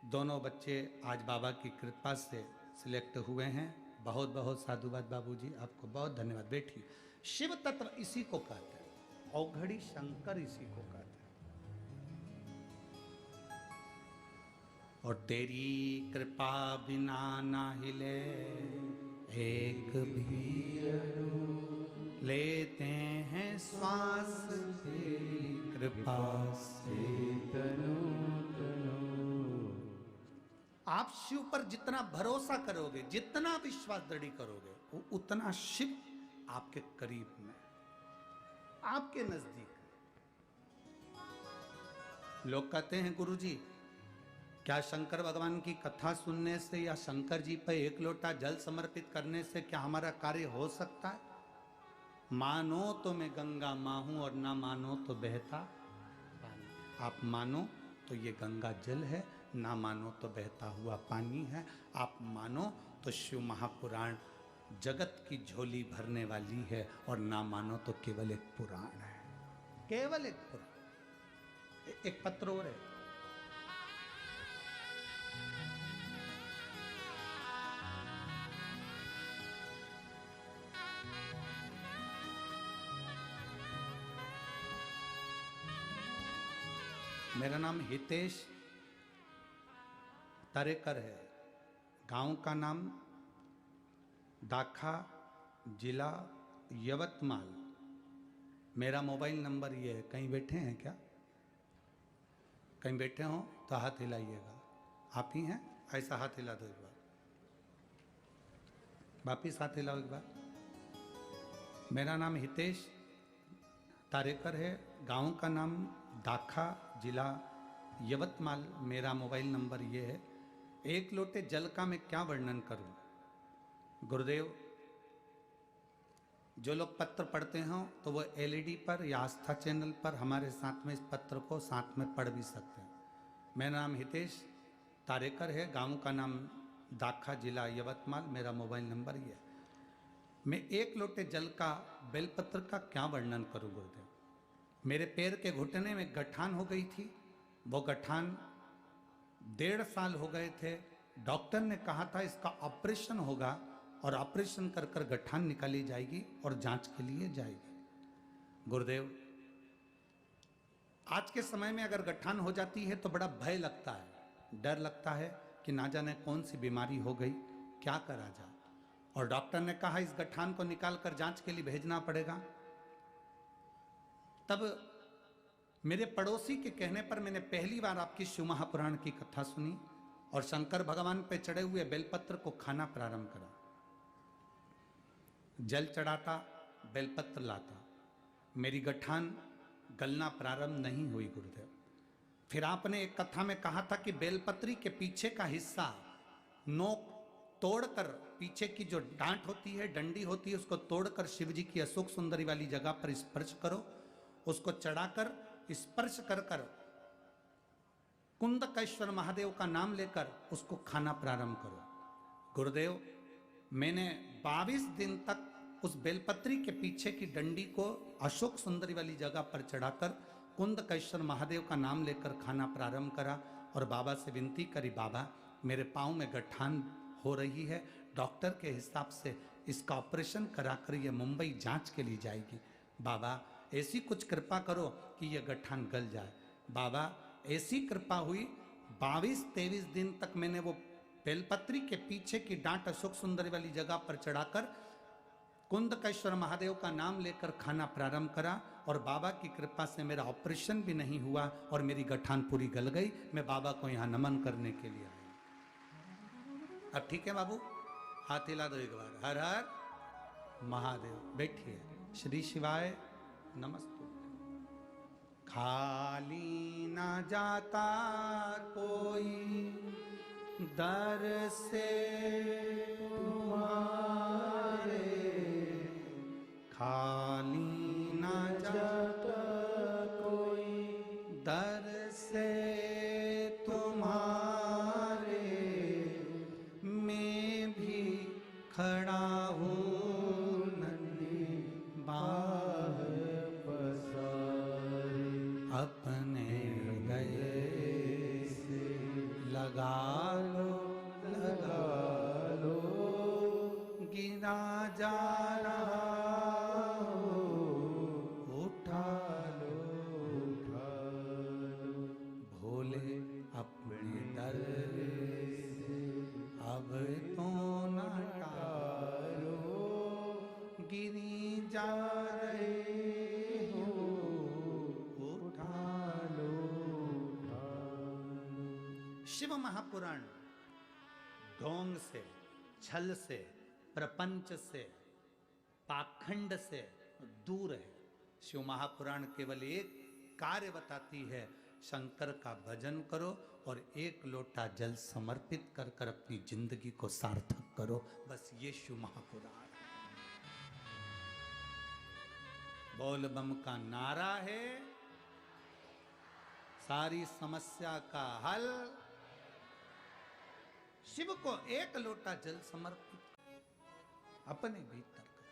दोनों बच्चे आज बाबा की कृपा से सिलेक्ट हुए हैं। बहुत बहुत साधुवाद बाबूजी, आपको बहुत धन्यवाद। बैठिए। शिव तत्व इसी को कहते हैं, औघड़ी शंकर इसी को कहते हैं। और तेरी कृपा बिना ना हिले एक भी अणु, लेते हैं श्वास तेरी कृपा से तनु तनु। आप शिव पर जितना भरोसा करोगे, जितना विश्वास दृढ़ करोगे, वो उतना शिव आपके करीब में, आपके नजदीक। लोग कहते हैं गुरुजी, क्या शंकर भगवान की कथा सुनने से या शंकर जी पर एक लोटा जल समर्पित करने से क्या हमारा कार्य हो सकता है? मानो तो मैं गंगा माँ हूं और ना मानो तो बहता पानी। आप मानो तो ये गंगा जल है, ना मानो तो बहता हुआ पानी है। आप मानो तो शिव महापुराण जगत की झोली भरने वाली है, और ना मानो तो केवल एक पुराण है, केवल एक पुराण। एक पत्र और है। मेरा नाम हितेश तारेकर है। गांव का नाम दाखा, जिला यवतमाल। मेरा मोबाइल नंबर ये है। कहीं बैठे हैं क्या? कहीं बैठे हो तो हाथ हिलाइएगा। आप ही हैं? ऐसा हाथ हिला दो एक बार, वापिस हाथ हिलाओ एक बार। मेरा नाम हितेश तारेकर है। गांव का नाम दाखा, जिला यवतमाल। मेरा मोबाइल नंबर ये है। एक लोटे जल का मैं क्या वर्णन करूं गुरुदेव। जो लोग पत्र पढ़ते हो तो वो एलईडी पर या आस्था चैनल पर हमारे साथ में इस पत्र को साथ में पढ़ भी सकते हैं। मेरा नाम हितेश तारेकर है। गांव का नाम दाखा, जिला यवतमाल। मेरा मोबाइल नंबर ये है। मैं एक लोटे जल का, बेलपत्र का क्या वर्णन करूं गुरुदेव। मेरे पैर के घुटने में गठान हो गई थी। वो गठान 1.5 साल हो गए थे। डॉक्टर ने कहा था इसका ऑपरेशन होगा, और ऑपरेशन कर कर गठान निकाली जाएगी और जांच के लिए जाएगी। गुरुदेव, आज के समय में अगर गठान हो जाती है तो बड़ा भय लगता है, डर लगता है कि ना जाने कौन सी बीमारी हो गई, क्या करा जाए। और डॉक्टर ने कहा इस गठान को निकाल कर जांच के लिए भेजना पड़ेगा। तब मेरे पड़ोसी के कहने पर मैंने पहली बार आपकी शिव महापुराण की कथा सुनी और शंकर भगवान पे चढ़े हुए बेलपत्र को खाना प्रारंभ करा। जल चढ़ाता, बेलपत्र लाता, मेरी गठान गलना प्रारंभ नहीं हुई गुरुदेव। फिर आपने एक कथा में कहा था कि बेलपत्री के पीछे का हिस्सा नोक तोड़कर, पीछे की जो डांट होती है, डंडी होती है, उसको तोड़कर शिव जी की अशोक सुंदरी वाली जगह पर स्पर्श करो। उसको चढ़ाकर स्पर्श कर कर कुंदकेश्वर महादेव का नाम लेकर उसको खाना प्रारंभ करो। गुरुदेव, मैंने 22 दिन तक उस बेलपत्री के पीछे की डंडी को अशोक सुंदरी वाली जगह पर चढ़ाकर कुंदकेश्वर महादेव का नाम लेकर खाना प्रारंभ करा और बाबा से विनती करी, बाबा मेरे पाँव में गठान हो रही है, डॉक्टर के हिसाब से इसका ऑपरेशन कराकर ये मुंबई जांच के लिए जाएगी। बाबा ऐसी कुछ कृपा करो कि यह गठान गल जाए। बाबा ऐसी कृपा हुई। 22-23 दिन तक मैंने वो बेलपत्री के पीछे की डांट अशोक सुंदरी वाली जगह पर चढ़ाकर कुंदकेश्वर महादेव का नाम लेकर खाना प्रारंभ करा, और बाबा की कृपा से मेरा ऑपरेशन भी नहीं हुआ और मेरी गठान पूरी गल गई। मैं बाबा को यहाँ नमन करने के लिए आया। अब ठीक है बाबू, हाथ हिला दो एक बार। हर हर महादेव। बैठिए। श्री शिवाय नमस्ते। खाली ना जाता कोई दर से तुम्हारे, खाली ना जाता कोई दर से तुम्हारे, मैं भी खड़ा हूँ नन्ही बाह पसारे, अपने गए से लग लगा लो लगा लो, गिना जा रहा हो, उठा लो उठा लो, भोले अपने दर से अब तो न टालो, गिरी जा रहे हो, उठा लो। शिव महापुराण ढोंग से, छल से, प्रपंच से, पाखंड से दूर है। शिव महापुराण केवल एक कार्य बताती है, शंकर का भजन करो और एक लोटा जल समर्पित कर कर अपनी जिंदगी को सार्थक करो। बस ये शिव महापुराण है। बोल बम का नारा है, सारी समस्या का हल। शिव को एक लोटा जल समर्पित अपने भीतर करो।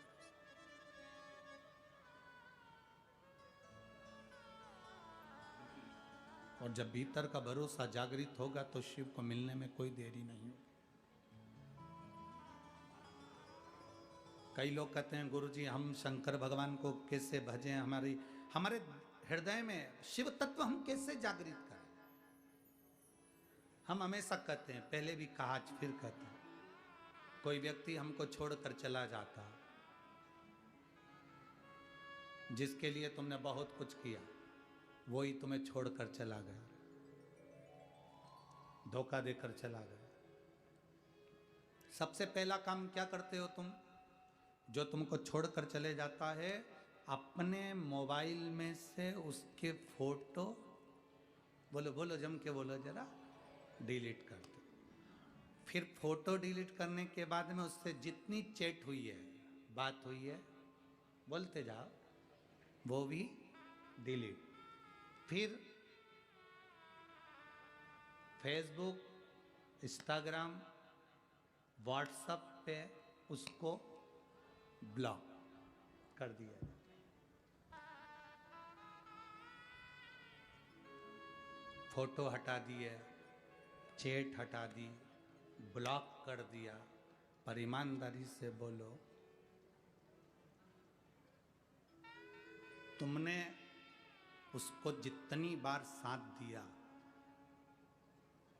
और जब भीतर का भरोसा जागृत होगा तो शिव को मिलने में कोई देरी नहीं होगी। कई लोग कहते हैं गुरुजी हम शंकर भगवान को कैसे भजें, हमारे हृदय में शिव तत्व हम कैसे जागृत करें। हम हमेशा कहते हैं, पहले भी कहा आज फिर कहते हैं, कोई व्यक्ति हमको छोड़कर चला जाता, जिसके लिए तुमने बहुत कुछ किया, वो ही तुम्हें छोड़कर चला गया, धोखा देकर चला गया। सबसे पहला काम क्या करते हो तुम? जो तुमको छोड़कर चले जाता है, अपने मोबाइल में से उसके फोटो, बोलो बोलो जम के बोलो जरा, डिलीट कर दो। फिर फोटो डिलीट करने के बाद में उससे जितनी चैट हुई है, बात हुई है, बोलते जाओ, वो भी डिलीट। फिर फेसबुक, इंस्टाग्राम, व्हाट्सएप पे उसको ब्लॉक कर दिया। फोटो हटा दिए, चैट हटा दी, ब्लॉक कर दिया। पर ईमानदारी से बोलो, तुमने उसको जितनी बार साथ दिया,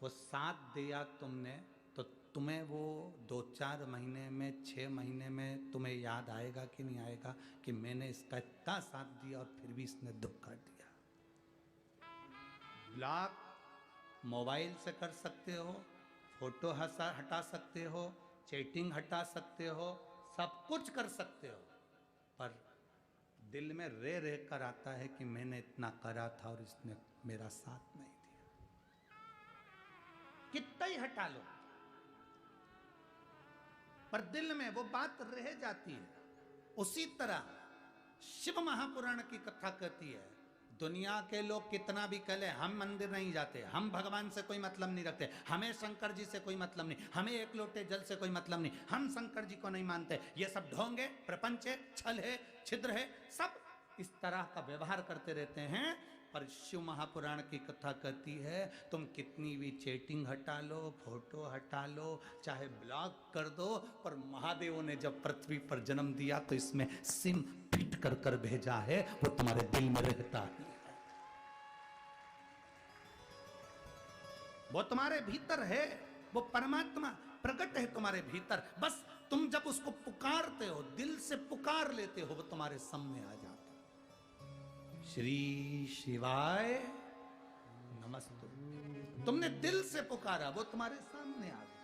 वो साथ दिया तुमने, तो तुम्हें वो 2-4 महीने में, 6 महीने में तुम्हें याद आएगा कि नहीं आएगा कि मैंने इसका इतना साथ दिया और फिर भी इसने दुख कर दिया। ब्लॉक मोबाइल से कर सकते हो, फोटो हटा सकते हो, चैटिंग हटा सकते हो, सब कुछ कर सकते हो, पर दिल में रह कर आता है कि मैंने इतना करा था और इसने मेरा साथ नहीं दिया। कितना ही हटा लो, पर दिल में वो बात रह जाती है। उसी तरह शिव महापुराण की कथा कहती है, दुनिया के लोग कितना भी कह ले, हम मंदिर नहीं जाते, हम भगवान से कोई मतलब नहीं रखते, हमें शंकर जी से कोई मतलब नहीं, हमें एक लोटे जल से कोई मतलब नहीं, हम शंकर जी को नहीं मानते, ये सब ढोंग है, प्रपंच है, छल है, छिद्र है, सब इस तरह का व्यवहार करते रहते हैं। पर शिव महापुराण की कथा कहती है, तुम कितनी भी चैटिंग हटा लो, फोटो हटा लो, चाहे ब्लॉक कर दो, पर महादेव ने जब पृथ्वी पर जन्म दिया तो इसमें सिम फिट कर कर भेजा है, वो तुम्हारे दिल में रहता है, वो तुम्हारे भीतर है, वो परमात्मा प्रकट है तुम्हारे भीतर। बस तुम जब उसको पुकारते हो, दिल से पुकार लेते हो, वो तुम्हारे सामने आ जाता है। श्री शिवाय नमस्तु। तुमने दिल से पुकारा, वो तुम्हारे सामने आ गया।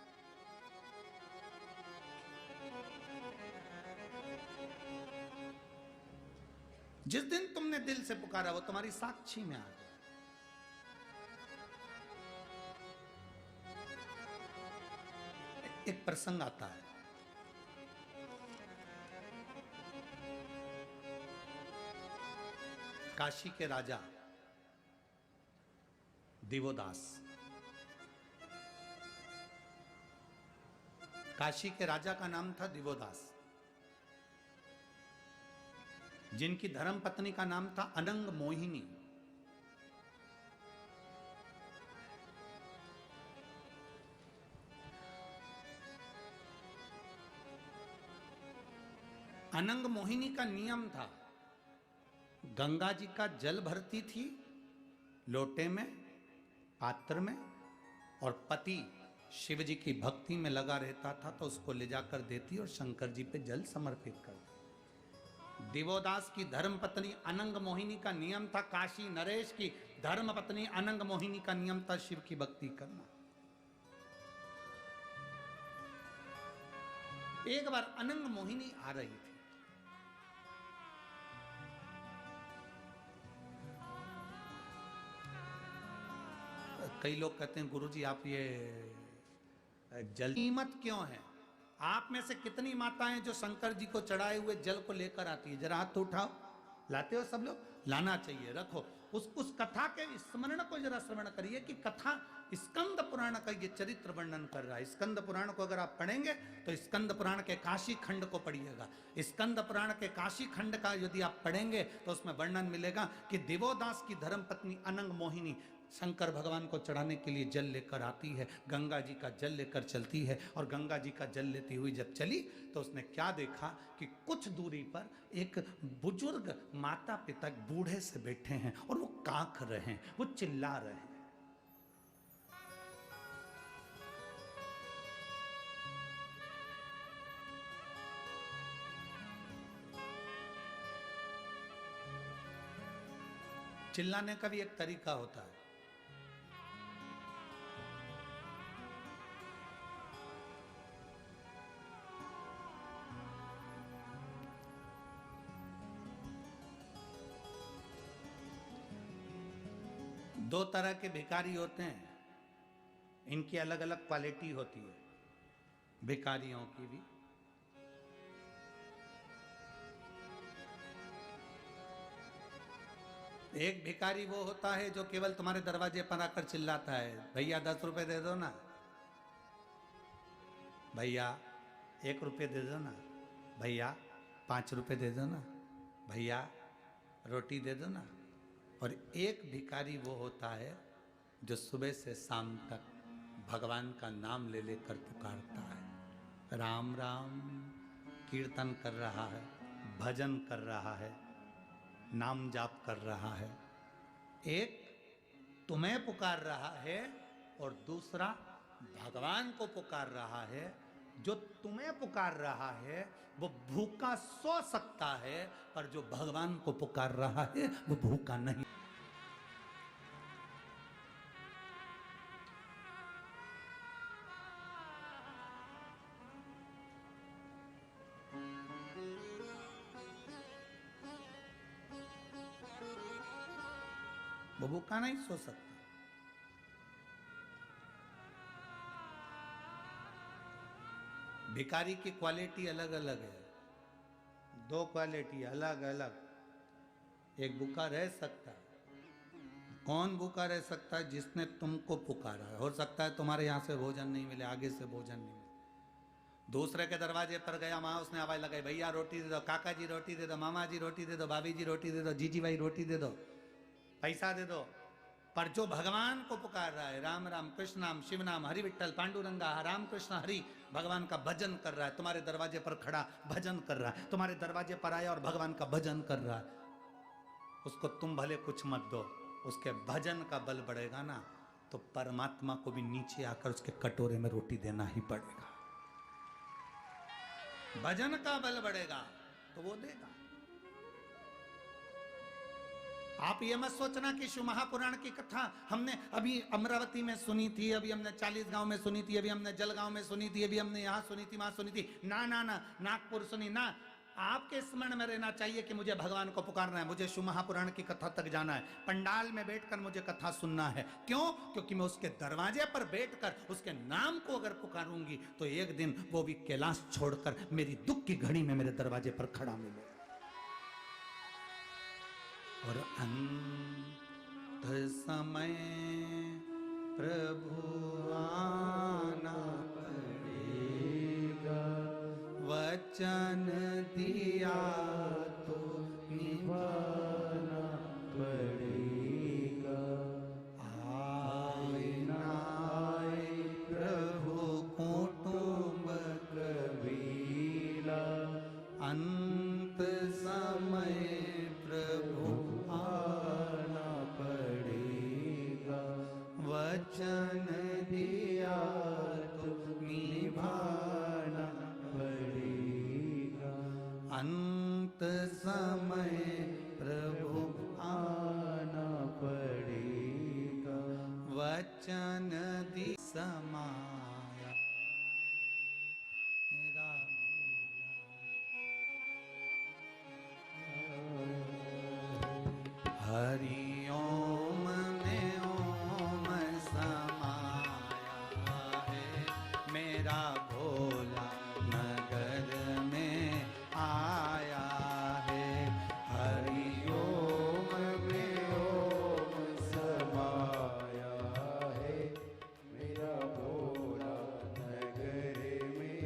जिस दिन तुमने दिल से पुकारा, वो तुम्हारी साक्षी में आ गया। एक प्रसंग आता है, काशी के राजा दिवोदास, काशी के राजा का नाम था दिवोदास, जिनकी धर्म पत्नी का नाम था अनंग मोहिनी। अनंग मोहिनी का नियम था, गंगा जी का जल भरती थी लोटे में, पात्र में, और पति शिव जी की भक्ति में लगा रहता था तो उसको ले जाकर देती और शंकर जी पे जल समर्पित करती। दिवोदास की धर्म पत्नी अनंग मोहिनी का नियम था, काशी नरेश की धर्म पत्नी अनंग मोहिनी का नियम था शिव की भक्ति करना। एक बार अनंग मोहिनी आ रही थी, कई लोग कहते हैं गुरुजी आप ये जल कीमत क्यों है? आप में से कितनी माताएं जो शंकर जी को चढ़ाए हुए जल को लेकर आती है? जरा हाथ तो उठाओ। लाते हो सब लोग? लाना चाहिए, रखो। उस कथा के स्मरण को जरा श्रवण करिए कि कथा स्कंद पुराण का ये चरित्र वर्णन कर रहा है। स्कंद पुराण को अगर आप पढ़ेंगे तो स्कंद पुराण के काशी खंड को पढ़िएगा। स्कंद पुराण के काशी खंड का यदि आप पढ़ेंगे तो उसमें वर्णन मिलेगा कि दिवोदास की धर्म पत्नी अनंग मोहिनी शंकर भगवान को चढ़ाने के लिए जल लेकर आती है, गंगा जी का जल लेकर चलती है, और गंगा जी का जल लेती हुई जब चली तो उसने क्या देखा कि कुछ दूरी पर एक बुजुर्ग माता पिता बूढ़े से बैठे हैं और वो कांख रहे हैं, वो चिल्ला रहे हैं। चिल्लाने का भी एक तरीका होता है। दो तरह के भिखारी होते हैं, इनकी अलग अलग क्वालिटी होती है भिखारियों की भी। एक भिखारी वो होता है जो केवल तुम्हारे दरवाजे पर आकर चिल्लाता है, भैया 10 रुपए दे दो ना, भैया 1 रुपये दे दो ना, भैया 5 रुपए दे दो ना, भैया रोटी दे दो ना। और एक भिखारी वो होता है जो सुबह से शाम तक भगवान का नाम ले लेकर पुकारता है, राम राम कीर्तन कर रहा है, भजन कर रहा है, नाम जाप कर रहा है। एक तुम्हें पुकार रहा है और दूसरा भगवान को पुकार रहा है। जो तुम्हें पुकार रहा है वो भूखा सो सकता है, पर जो भगवान को पुकार रहा है वो भूखा नहीं। वो भूखा नहीं सो सकता। भिखारी की क्वालिटी अलग अलग है, 2 क्वालिटी अलग अलग। एक भूखा रह सकता है। कौन भूखा रह सकता है? जिसने तुमको पुकारा है। हो सकता है तुम्हारे यहां से भोजन नहीं मिले, आगे से भोजन नहीं मिले, दूसरे के दरवाजे पर गया, वहां उसने आवाज लगाई, भैया रोटी दे दो, काका जी रोटी दे दो, मामा जी रोटी दे दो, भाभी जी रोटी दे दो, जीजी भाई रोटी दे दो, पैसा दे दो। पर जो भगवान को पुकार रहा है, राम राम कृष्ण नाम शिव नाम हरि विट्ठल पांडुरंगा राम कृष्ण हरि, भगवान का भजन कर रहा है, तुम्हारे दरवाजे पर खड़ा भजन कर रहा है, तुम्हारे दरवाजे पर आया और भगवान का भजन कर रहा है, उसको तुम भले कुछ मत दो, उसके भजन का बल बढ़ेगा ना तो परमात्मा को भी नीचे आकर उसके कटोरे में रोटी देना ही पड़ेगा। भजन का बल बढ़ेगा तो वो देगा। आप ये मत सोचना कि शिव महापुराण की कथा हमने अभी अमरावती में सुनी थी, अभी हमने 40 गांव में सुनी थी, अभी हमने जलगांव में सुनी थी, अभी हमने यहाँ सुनी थी, वहां सुनी थी। ना ना ना, नागपुर सुनी ना। आपके स्मरण में रहना चाहिए कि मुझे भगवान को पुकारना है, मुझे शिव महापुराण की कथा तक जाना है, पंडाल में बैठकर मुझे कथा सुनना है। क्यों? क्योंकि मैं उसके दरवाजे पर बैठकर उसके नाम को अगर पुकारूंगी तो एक दिन वो भी कैलाश छोड़कर मेरी दुख की घड़ी में मेरे दरवाजे पर खड़ा मिलेगा। और अंत समय प्रभु आना पड़ेगा, वचन दिया तो निभाना पड़ेगा। आए ना आए प्रभु कुटुंब कबीला, वचन दिया तो निभाना पड़ेगा। अंत समय प्रभु आना पड़ेगा। वचन दी समाया मेरा हरि ओम में ओम समाया है मेरा भोला नगर में आया है। हरि ओम में ओम समाया है मेरा भोला नगर में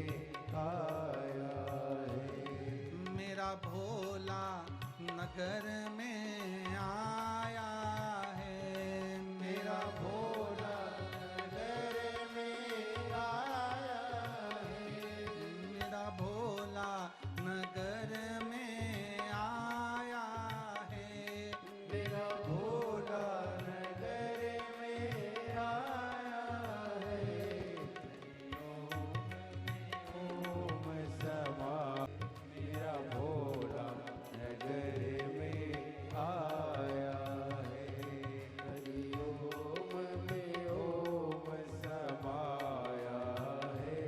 आया है। मेरा भोला नगर में आया है। मेरा भोला नगर में आया है। मेरा भोला नगर में आया है। मेरा भोला नगर में आया है। ओम समा मेरा भोला नगर में आया है। हरि ओम में ओम समाया है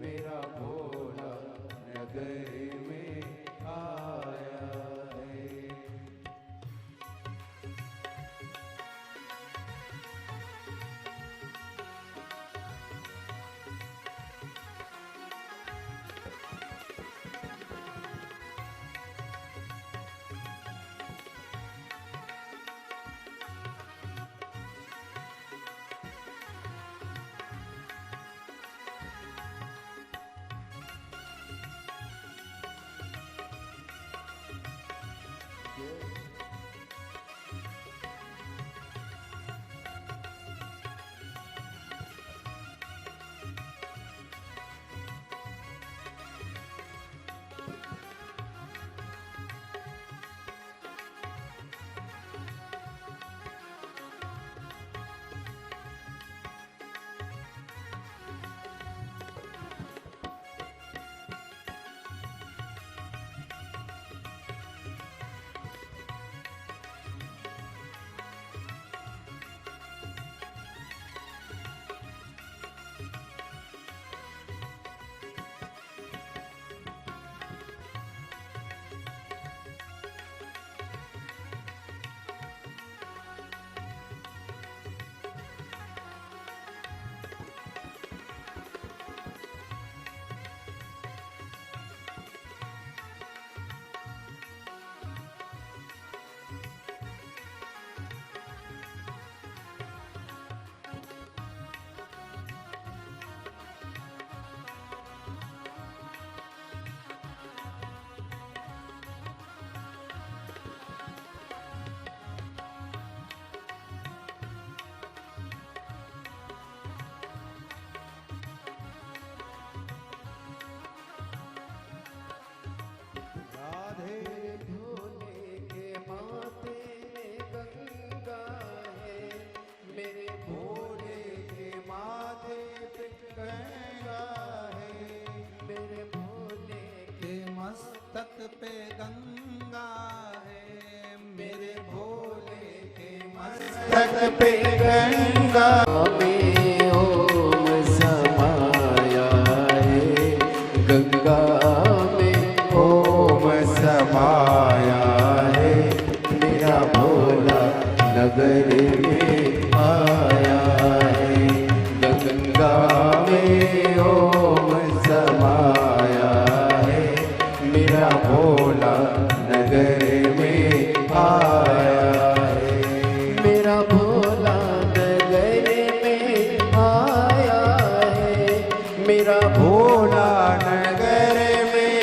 मेरा भोला नगर में आया है। राधे भोले के माथे में गंगा है। मेरे भोले के माथे पे गंगा है। मेरे भोले के मस्तक पे गंगा है। मेरे भोले के मस्तक तक पे गंगा में ओम समाया है। गंगा में ओम समाया है मेरा भोला नगर में आया है। गंगा में ओम समाया है मेरा भोला नगर में आया है। मेरा भोला नगर में आया है। मेरा भोला नगर में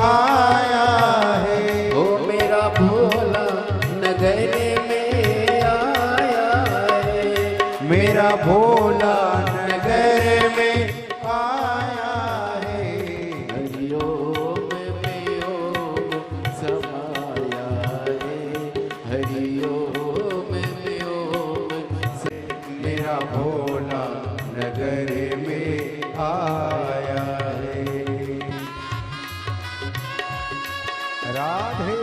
आया है। ओ मेरा भोला नगर में आया है। मेरा भोला नगर में आया है। हरि ओम में ओम समाया है। हरि ओम में ओम मेरा भोला नगर में आया है। राधे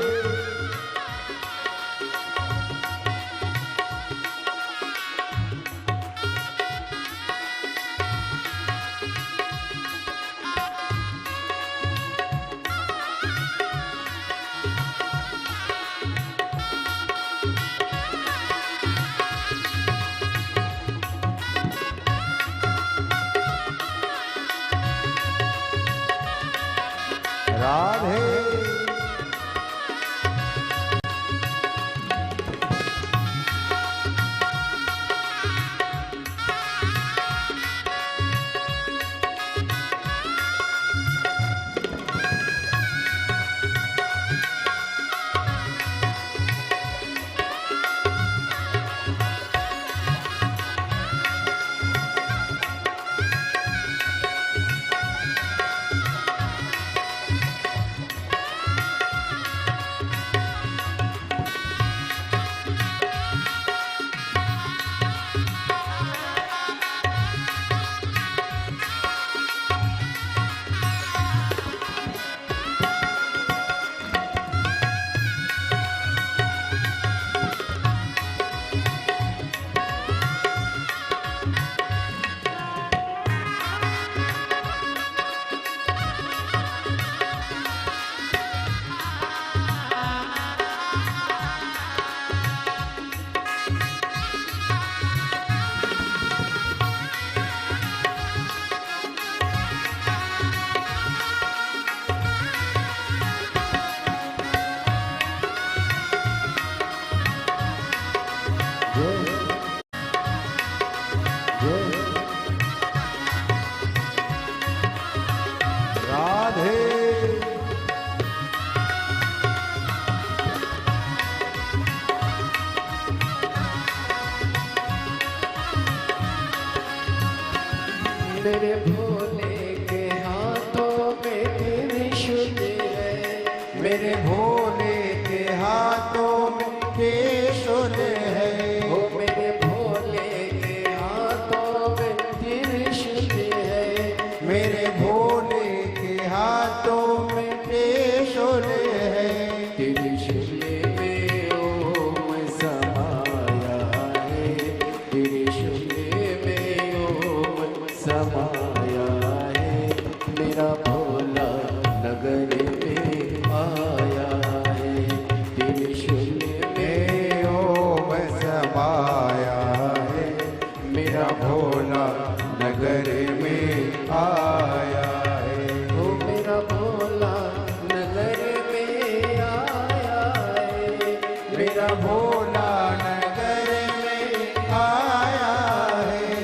राधे मेरे भोले के हाथों में त्रिशूल है। मेरे भोले के हाथों में त्रिशूल है। ओ मेरे भोले के हाथों में त्रिशूल है। मेरे भोले के हाथों में त्रिशूल है। त्रिशूल में ओम समाया है। त्रिशूल में ओम समाया है। मेरा भोला नगर में आया है। त्रिशूल में ओम समाया है। मेरा भोला नगर में आया है। ओ मेरा भोला नगर में आया है। मेरा भोला नगर में आया है।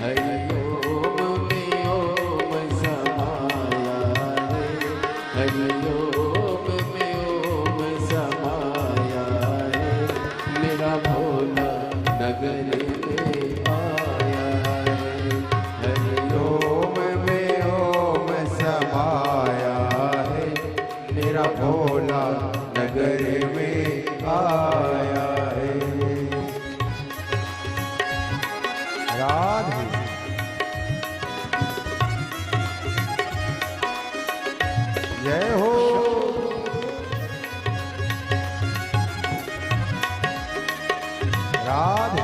हरि ओम में ओम समाया है। हरि ओम में ओम समाया है। मेरा भोला नगर में आया है। हरि ओम में ओम समाया है। मेरा भोला नगर में आया है। राधे जय हो। राधे